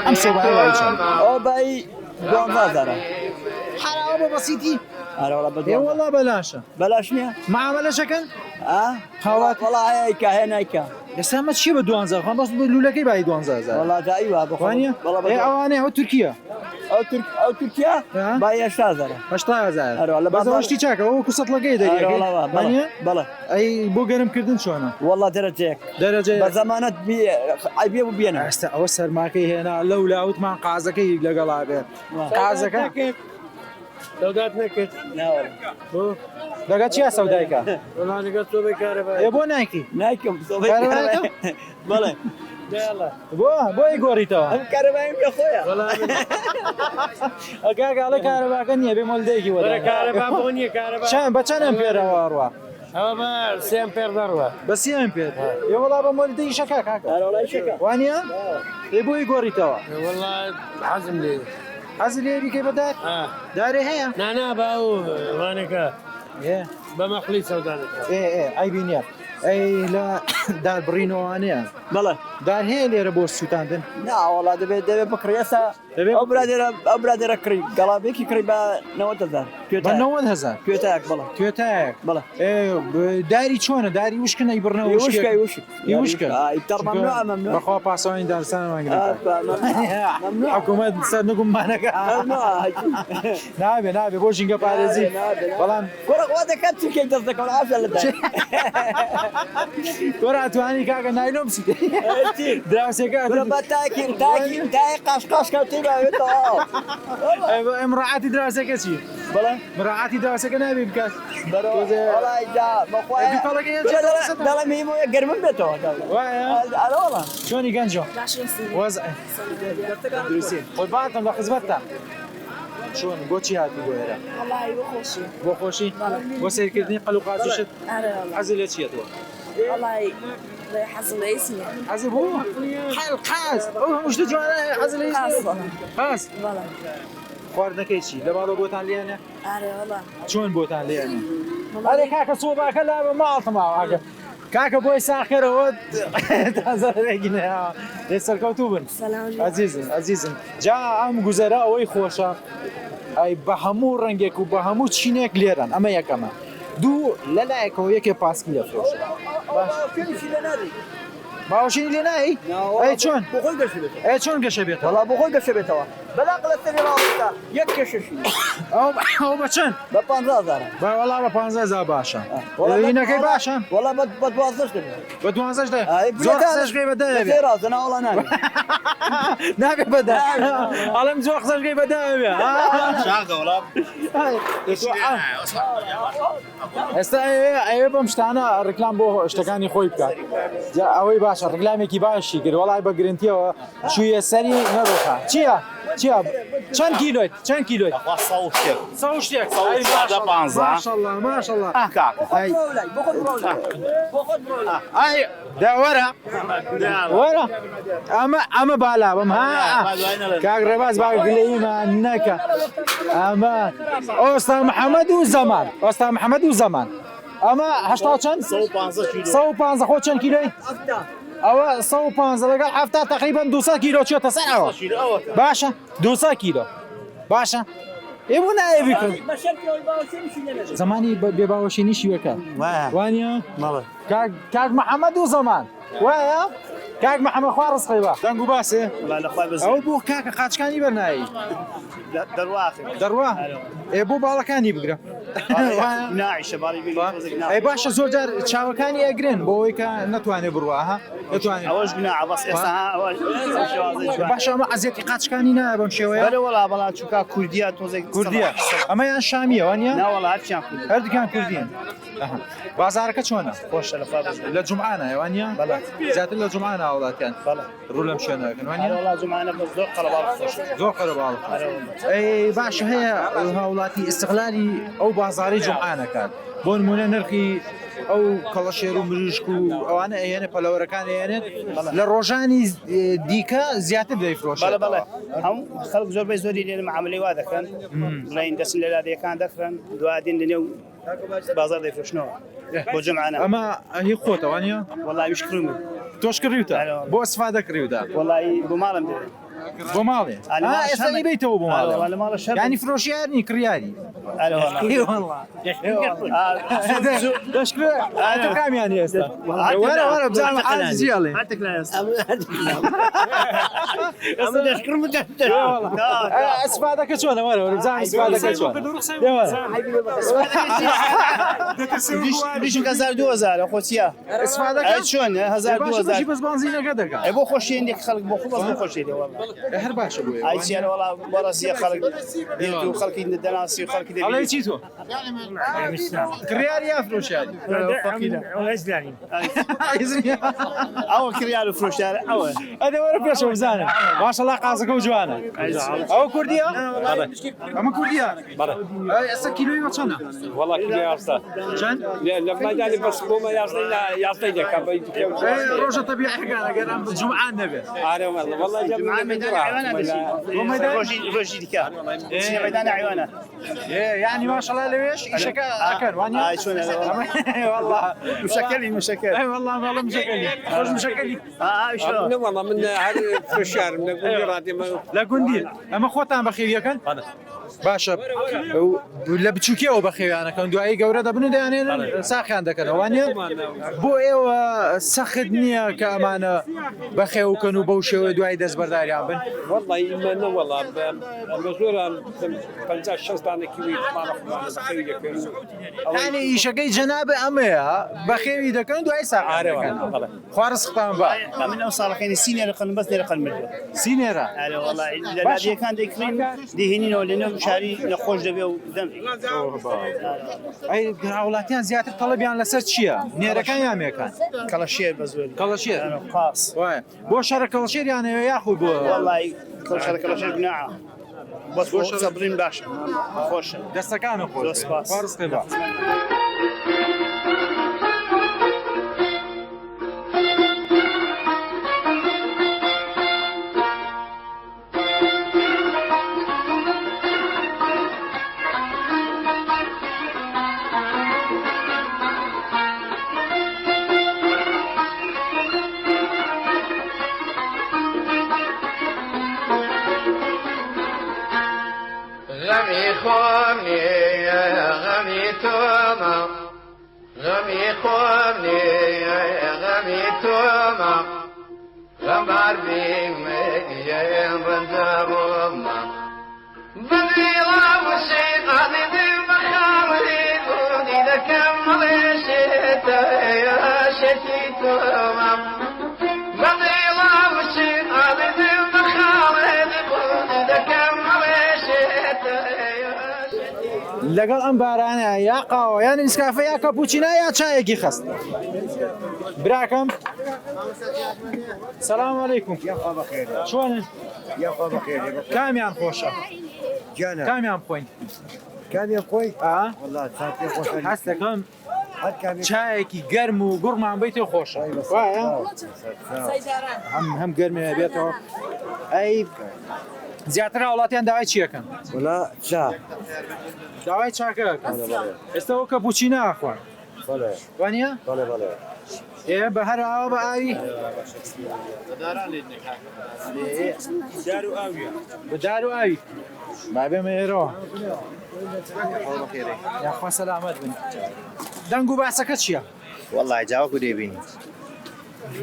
ئەم سۆبایە وای چەند؟ ئەو بای 12000 حراوە بە بەسیتی؟ ئەرەوەڵە بە وەڵا بەلاشە بەلاش نییە؟ معاملەشەکەن؟ هاوڵات وەڵا هەیەکە هێنایکە ئێستا مە چی بە 12 خۆم بەس لولەکەی بای 12 وەڵا داییوە بخوانیە؟ ئەوانەیە ئەو تورکیە ئەو تورکیا با 8000 بەزەوە شتی چاکە ئەو کوسەتڵەکەی دەریە بەڵێ ئەی بۆ گەرمکردن چۆنە؟ وەڵا دەرەجەیەک دەرەجە بە زەمانەت بێ و بێنە ئێستا ئەوە سەرماکەی هێنا لەو لاوتمان قازەکەی لەگەڵا بێت قازەکە سەودات نەکرد دەگە چیە سەودایکە؟ وەڵانەگە تۆ بێکارە بۆ نایکی؟ نایکم بەڵێ بۆی گۆڕیتەوە ئەم کارەبایم پێ خۆیە ئەگاگاڵە کارەباکە نییە بێ مۆلدەیەکی وەرە کارەبا بۆ نییە کارەبا بە چەند ئەمپێرەوە ڕوا؟ ئەوە بە 3 ئەمپێر دەڕوە بە 3 ئەمپێر وەڵا بە مۆلدەی شەکە کاکە وانە؟ ێ بۆی گۆڕیتەوە وەڵا حەزم لێ حەزی لێ بیکەی بەدار؟ دارێ هەیە؟ نانا با ئەو وانەکە بە مەخلی سەودانەکە ئایبی نییە ئەی لە دار بڕینەوەوانەیە بەڵێ دار هەیە لێرە بۆ سووتاندن؟ ناوەڵا دەبێت بکڕێسا ئەو برادێرە کڕی گەڵابێکی کڕی بە 90000 بە 90000 کوێتایەک بڵێ کوێتایەک بڵێ داری چۆنە داری وشکنە بڕنەوە وشکە بەخوا پاسەوانی دارستانەوەنگ حکوومەت سەر نگومانەکە نابێ بۆ ژینگە پارێزی بەڵام گۆڕەخوا دەکات چکەی دەست دەکەون ئافە لە گۆڕاتوانی کاکە نایلۆم سی دراوسێکە بە تای قاشقاشکەوتی باوێتەوە مڕعاتی دراوسەکە چی؟ بەڵێ مڕعاتی دراوسەکە نابێ بکات دەڵێ میمۆیە گەرمم بێتەوە ئەوڵە چۆنی گەنجۆ خۆی باتم لە خزمەتتە چۆن بۆچی هاتی بۆ ئێرە؟ بۆ خۆشی؟ بۆ سیرکردنی قەل و قازوشت حەزی لە چیە تۆ؟ حەزم لە ئیسمە حەزی بۆ؟ قاز ئەو هەموو شتە جوانە حەزی لە ئیسمە؟ قاز خواردنەکەی چی؟ لە باڵۆ بۆتان لێنە؟ چۆن بۆتان لێنە؟ ئەرێ کاکە سۆباکە لا بە ماڵتەماوە کاکە بۆی ساخێرەوە تازەرێگینە لێ سەرکەوتوو بن ئەزیزم جا ئەم گوزەرە ئەوەی خۆشە ئەی بە هەموو ڕەنگێک و بە هەموو چینێک لێرن ئەمە یەکەمە دوو لەلایەکەوە یەکێ پاسکی لە فرۆشە باوەشینی لێ نایی؟ ئەی چۆن؟ ئەی چۆن گەشە بێتەوە؟ وەڵا بۆ خۆی گەشە بێتەوە بەلاق لە سەری ڕاوەستا یەک کێشەشی ئەو بە چەند؟ بە 15000 وەڵا بە 15000 باشە هینەکەی باشە؟ وەڵا بە 12 دەبێت بە 12 دەبێت زۆر قسەشگەی بەدەبێت ڕازە ناوەڵا نابێت بەدە ئەڵم زۆر قسەشگەی بەدەبێت ئێستا ئەوێ بەم شتانە ڕکلام بۆ شتەکانی خۆی بکات ئەوەی باشە ڕکلامێکی باشی کرد وەڵای بە گرنتیەوە چوویە سەری نەڕۆخە چییە؟ چەند کیلۆیت؟ چەند کیلۆیت؟ شتێک ماشەڵڵا وەرە ئەمە بالا بم کاک ڕێباز با گلەیمان نەکە ئەمە ئۆستا محەممەد و زەمان ئەمە هەشتا چەند؟ 150 خۆ چەند کیلۆی؟ ئەوە 150 لەگەڵ هەفتا تقریبان 200 کیلۆ چێتە سەرەوە باشە 200 کیلۆ باشە ئێبوو نایە بیکرد زەمانی بێ باوەشێنی شیوەکە وانە کاک محەممەد و زەمان وایە؟ کاک محەممەد خوا ڕزقی بە دەنگ و باسێ ئەو بۆ کاکە قاچکانی بەرنایی دەڕوا ئێ بۆ باڵەکانی بگرە ئەی باشە زۆر جار چاوەکانی ئەگرن بۆ ئەوەی کە نەتوانێت بڕوا نتوانێت باشە ئەمە عەزیەتی قاچکانی نایە بەم شێوەیە بەڵا چووکە کوردیە تۆزێک کوردیە ئەمەیان شامیە وانە؟ هەردووکیان کوردیان بازارەکە چۆنە؟ خۆشە لە جومعانە وانە؟ زیاتر لە جومعانە وڵاتیان ڕوو لەم شوێنەکەن وانە؟ زۆر قەرەباڵ ئەی باشە هەیە هاوڵاتی ئیستیقلالی ئەو بازاری جومعانەکان بۆ نمونە نرخی ئەو کەڵەشێر و مریشک و ئەوانە ئەێنە پەلەوەرەکان ئێنێت لە ڕۆژانی دیکە زیاتر دەیفرۆشە هەموو خەڵک زۆربەی زۆری لێرە معاملەی وا دەکەن بڵێن دەچن لە لادەیەکان دەکڕن دوادین لە نێو بازار دەیفرۆشنەوە بۆ جەمعانە ئەمە هی خۆتەوانە؟ وەڵاویش کڕم تۆش کڕیوتە بۆ ئەسفادە کڕیودا والله بۆ ماڵم دێ بۆ ماڵێ ئێستا بیتەوە بۆ ماڵێ ینی فرۆشیارنی کڕیاری دەشکرێ تۆ کامیان ئێستا وەرە بزانم حاجیاڵێ ئەسفادەکە چۆنە وەرە بزانم ئەسفادەکە چۆنە بیشک 1200 خۆچیە ئەسفادەکە چۆن 1200 بەس بانزینەکە دەکات بۆ خۆشیێنێک خەڵک بۆ خۆ خۆشی هەر باشە بۆ ئایچیان وڵا بەڕاستی خەڵک و خەڵکی دەناسی و خەڵکی دەبێت ئەڵێ چی تۆ کڕیاری یا فرۆشیاری ئەوە کریار و فرۆشیار ئەوە ئەدە وەرە پێشەوە بزانم ماشەڵڵا قازەکە و جوانە ئەوە کوردیە ئەمە کوردیە ئێستا کیلۆی چەندە والله كذا ياستا چەند لما جاني بس بوما ياستا لك ڕۆژە تەبیعی حکار ئەگەر ئەم جوعان نەبێت انا والله جمع ڕۆژی دیکە مەدان عیوانە يعني ما شاء الله ليش شكا اكل واني والله مشكل والله والله مشكل خوش مشكل شلون والله من هذا في الشهر من لا قنديل اما خوتان بخير يكن باشا ولا بتشوكيو بخير انا كان دعاي جوره دبنو يعني ساخي عندك انا واني بو ايوا سخدني كامانه بخير وكانوا بوشو دعاي دز برداري عم والله ما والله مزورا 50 شخص انا كوي يعني شقي جنابه امها بخير اذا كان دعاي ساعه خارس ختام با من اوصل كاين سينير رقم بس رقم مليون سينيرا انا والله لا دي كان ديكرين دي هنين ولا شاري نخوش دبي ودم اي اولاتيان زياده طلبيان لسر شيا نيرا كان يا ميكان كلاشير بزول كلاشير خاص بو شركه كلاشير يعني ياخذ والله كلاشير قناعه بس صابرين باشا خوش دستكانو خوش فارس قبا غمي توما غمي خوني غمي توما غمار بيم يا بندروما بدي الله الشيطان بالمخاولي ودي لكمل الشتاء يا شتيتوما بدي الله الشيطان بالمخاولي ودي لكمل الشتاء لەگەڵ ئەم بارانە یا قاوە یان نسکافە یا کەپوچینە یا چایەکی خست براکەم سەلام عەلەیکوم چۆنن کامیان خۆشە کامیان بخۆین کامیان خۆی هەست دەکەم چایەکی گەرم و گوڕمان بیتەوە خۆشە وایە هەم گەرمێ بێتەوە ئەی زیاتر وڵاتیان داوای چیەکەن وڵا چا داوای چاکەکەن ئێستا ئەو کەپوچینە ئاخوان وانە ئێ بە هەر ئاوە بە ئاوی بەدار و ئاوی بابێمە ئێرەوە یاخوا سەلامەت بن دەنگ و باسەکە چییە؟ والله جاوەکو دەبینی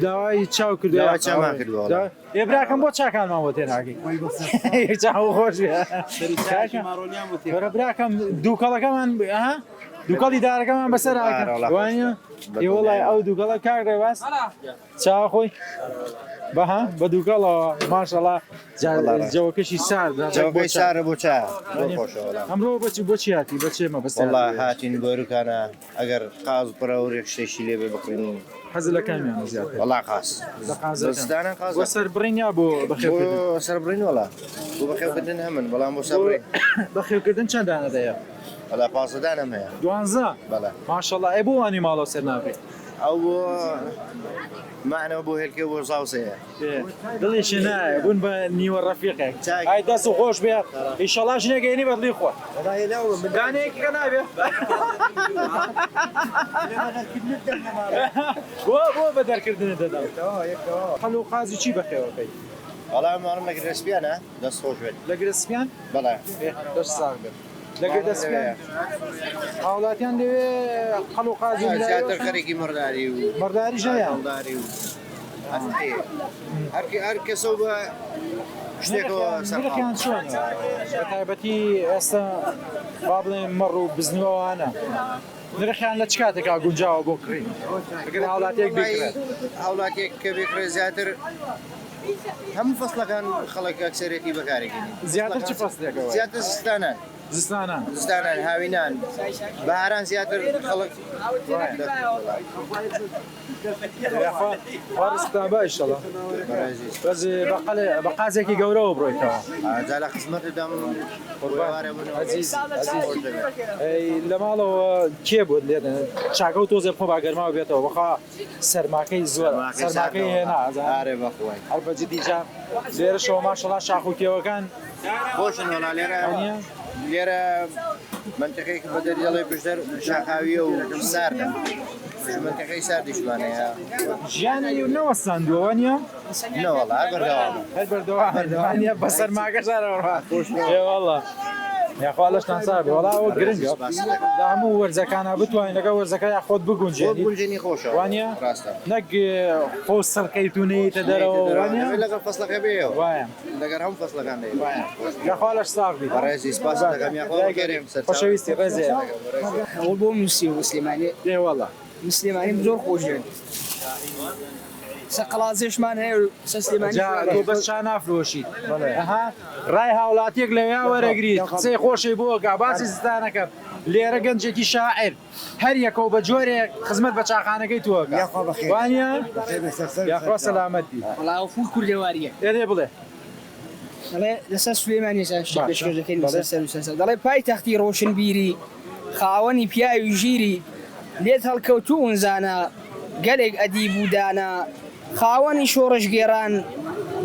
داوای چاو کردو داوای چامان کردووە ێ براکەم بۆ چاکانمان بۆ تێناگەی چاو خۆش وەرە براکەم دووکەڵەکەمان دووکەڵی دارەکەمان بەسەر وانە وڵای ئەو دووکەڵە کاک ڕێواز چاوە خۆی بەها بە دووکەڵەوە ماشەڵڵا جەوەکەشی سارد سارە بۆ چا ئەمڕۆ بچی بۆچی هاتی بەچێمە بەس هاتین بۆرکانە ئەگەر قاز پڕە و ڕێکشتێکی لێ بێ بکڕین حەز لە کامیان زیاتر وەڵا قاس بۆ سەربڕین یا بۆ بەخێوکردن سەربڕین وڵا بۆ بەخێوکردن هەمن بەڵام بۆ سەربڕین بەخێوکردن چەند دانە دەیە وەلا 15 هەیە 12 ماشەڵڵا ئێ بۆ وانی ماڵەوە سەر نابێت او معنا بو هيك وصاوسيه دڵی شنایە بوون بە نیوە ڕەفیقێک ئای دەست و خۆش بێ ئیشەڵا ژنێگەینی بەدڵی خۆ گانەیەکیکە نابێ بۆ بە دەرکردنە دەدەم هەڵ و قازی چی بەخێوەکەی والله مارم لە گرسپیانە دەست خۆش بێت لە گرسپیان بەڵێ دەست ساغ بێت لەگەر دەستپیان هاوڵاتیان لەوێ هەڵ و قازی زیاتر خەرێکی مرداری و مرداری ژەیان مرداری و هەر کەسە بە شتێکەوە سەرخیان چۆنە بە تایبەتی ئێستا با بڵێن مەڕ و بزنەوەوانە نرخیان لە چ کاتێکا گونجاوە بۆ کڕین ئەگەر هاوڵاتیەک بکرێت هاوڵاتێک کە بێکرێ زیاتر هەموو فەسڵەکان خەڵک ئەکسەرێتی بەکارێکی زیاتر چ فەسلێکەوە زیاتر زستانان زستانان هاوینان بەهاران زیاتر خەڵک وارستابە ئیشەڵا بەس بە قازێکی گەورەوە بڕۆیتەوە جا لە خزمەتدەم لە ماڵەوە کێ بوو لێدن چاکە و تۆزێ خۆ باگەرماوە بێتەوە بەخوا سەرماکەی زۆر سەرماکەی هێنا هەر بەجددیجا لێرەشەوە ماشەڵا شاخ و کێوەکان خۆشن وەڵا لێرە منتەقەی بە دەری دەڵێ پشتەر شاخاویە و ساردە منتەقەی ساردیشمانەیە ژیانی نەوەستاندووە نیە نەوەڵا هەر بەردەوامە بە سەرماکە شارەوەڕات وەڵا یاخوا لەشتان سابێ وەڵاوە گرنگە لە هەموو وەرزەکانە بتوانین لەگە وەرزەکە یاخۆت بگونجێنی خۆشە وانە نەک خۆ سەرکەیتونەیتە دەرەوە وانە لەگەڵ فەسڵەکە بێ وایە لەگەر هەموو فەسڵەکان یاخوا لەش ساغ بیت ڕێزی سپاس دەکەم یاخوا گەرێم خۆشەویستی ڕێزێ ئەوە بۆ نووسی و مسلمانی وەڵا مسلمانی زۆر خۆشێن سەقڵازێشمان هەیە و سەسلێمانی تۆ بەس چا نافرۆشیت ڕای هاوڵاتیەک لەوێ وەرەگریت قسەی خۆشی بۆگا باسی زستانەکە لێرە گەنجێکی شاعر هەر یەکەوە بە جۆرێک خزمەت بە چاخانەکەی تۆگە وانە یاخوا سەلامەتی وەڵاو فول کوردێواریە ئێدێ بڵێ دەڵێ لەسەر سلێمانی پێشکەشەکەین دەڵێ پایتەختی ڕۆشنبیری خاوەنی پیاوی ژیری لێت هەڵکەوتوون زانە گەلێک ئەدیب و دانا خاوەنی شۆڕش گێران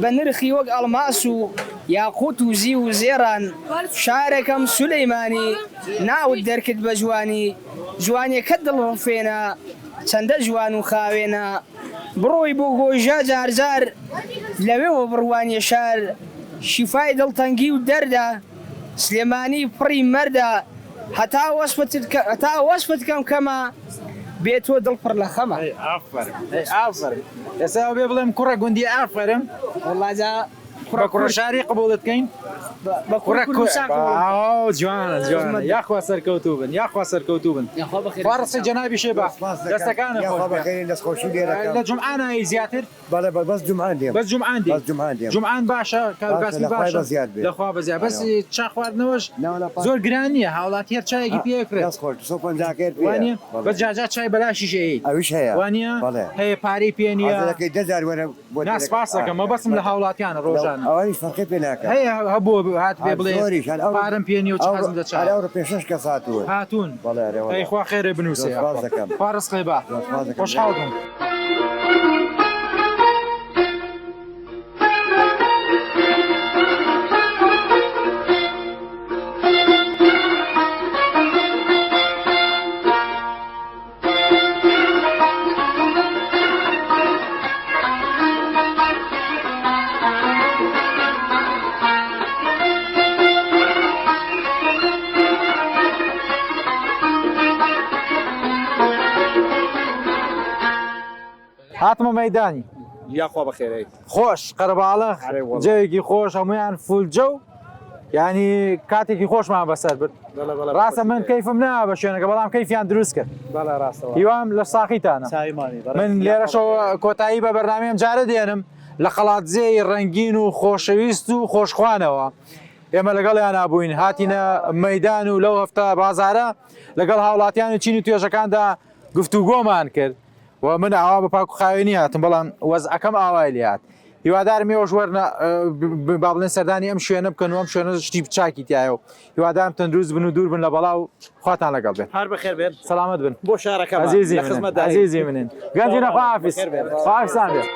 بە نرخی وەک ئەڵماس و یاقوت و زی و زێران شارێکەم سولەیمانی ناوت دەرکرد بە جوانی جوانیەکە دڵڕفێنە چەندە جوان و خاوێنە بڕۆی بۆ گۆژە جارجار لەوێەوە بڕوانیە شار شیفای دڵتەنگی و دەردا سلێمانی پڕی مەردە هەتا وەسفت کەم کەمە بێتۆ دڵپڕ لە خەمە ئافرم ئێستا بێ بڵێم کوڕە گوندی ئافرم وڵاجا بە کوڕەشاری قبولت بکەین جوانە یاخوا سەرکەوتوو بن یاخوا سەرکەوتوو بن ڕستی جەنابی شێبا دەستەکانە لە جمعانایی زیاتر بەس جمعان دێم بەس جمعان جمعان باشە کارباسی باشە لەخوا بەزیاد بەس چا خواردنەوەش زۆر گران نییە هاوڵاتی هەر چایەکی پێکرێت وانە بە جاجات چای بەلاشی ژەیە ئەویش هەیە وانە هەیە پارەی پێ نییە ناسپاسەکەم بەسم لە هاوڵاتیانە ڕۆژانە ئەوانیش فەرقی پێ ناکات هەیە هەبوو هات پێ بڵێ پارەم پێ نیە و حەزم دەچێت ئەوڕۆ پێشەش کەس هاتووە هاتوون خوا خێرێ بنووسێ پارس قەیبا خۆشحاڵ بووم هاتمە مەیدانی یاخوا بەخێرەی خۆش قەرباڵە جەوێکی خۆش هەمویان فولجە و ینی کاتێکی خۆشمان بەسەر برد ڕاستە من کەیفم نا بە شوێنەکە بەڵام کەیفیان دروست کرد هیوام لە ساقیتانە من لێرەشەوە کۆتایی بە بەرنامەیەم جارە دێنم لە قەڵاتجێی ڕەنگین و خۆشەویست و خۆشخوانەوە ئێمە لەگەڵیان نبووین هاتینە مەیدان و لەو هەفتە بازارە لەگەڵ هاوڵاتیان و چین و توێژەکاندا گفتوگۆمان کرد و من ئاوا بە پاک و خاوێنی هاتم بەڵام وەزعەکەم ئاوای لێ هات هیوادارم ئێوەش وەرنە با بڵێن سەردانی ئەم شوێنە بکەن و ئەم شوێنە شتی بچاکی تایەوە هیوادارم تەندروست بن و دوور بن لە بەڵاو خواتان لەگەڵ بێت هەر بەخێر بێن سەلامەت بن بۆ شارەکە عزیزی منن عزیزی منن گەنجینە خواحافیز خواحافیزان بێت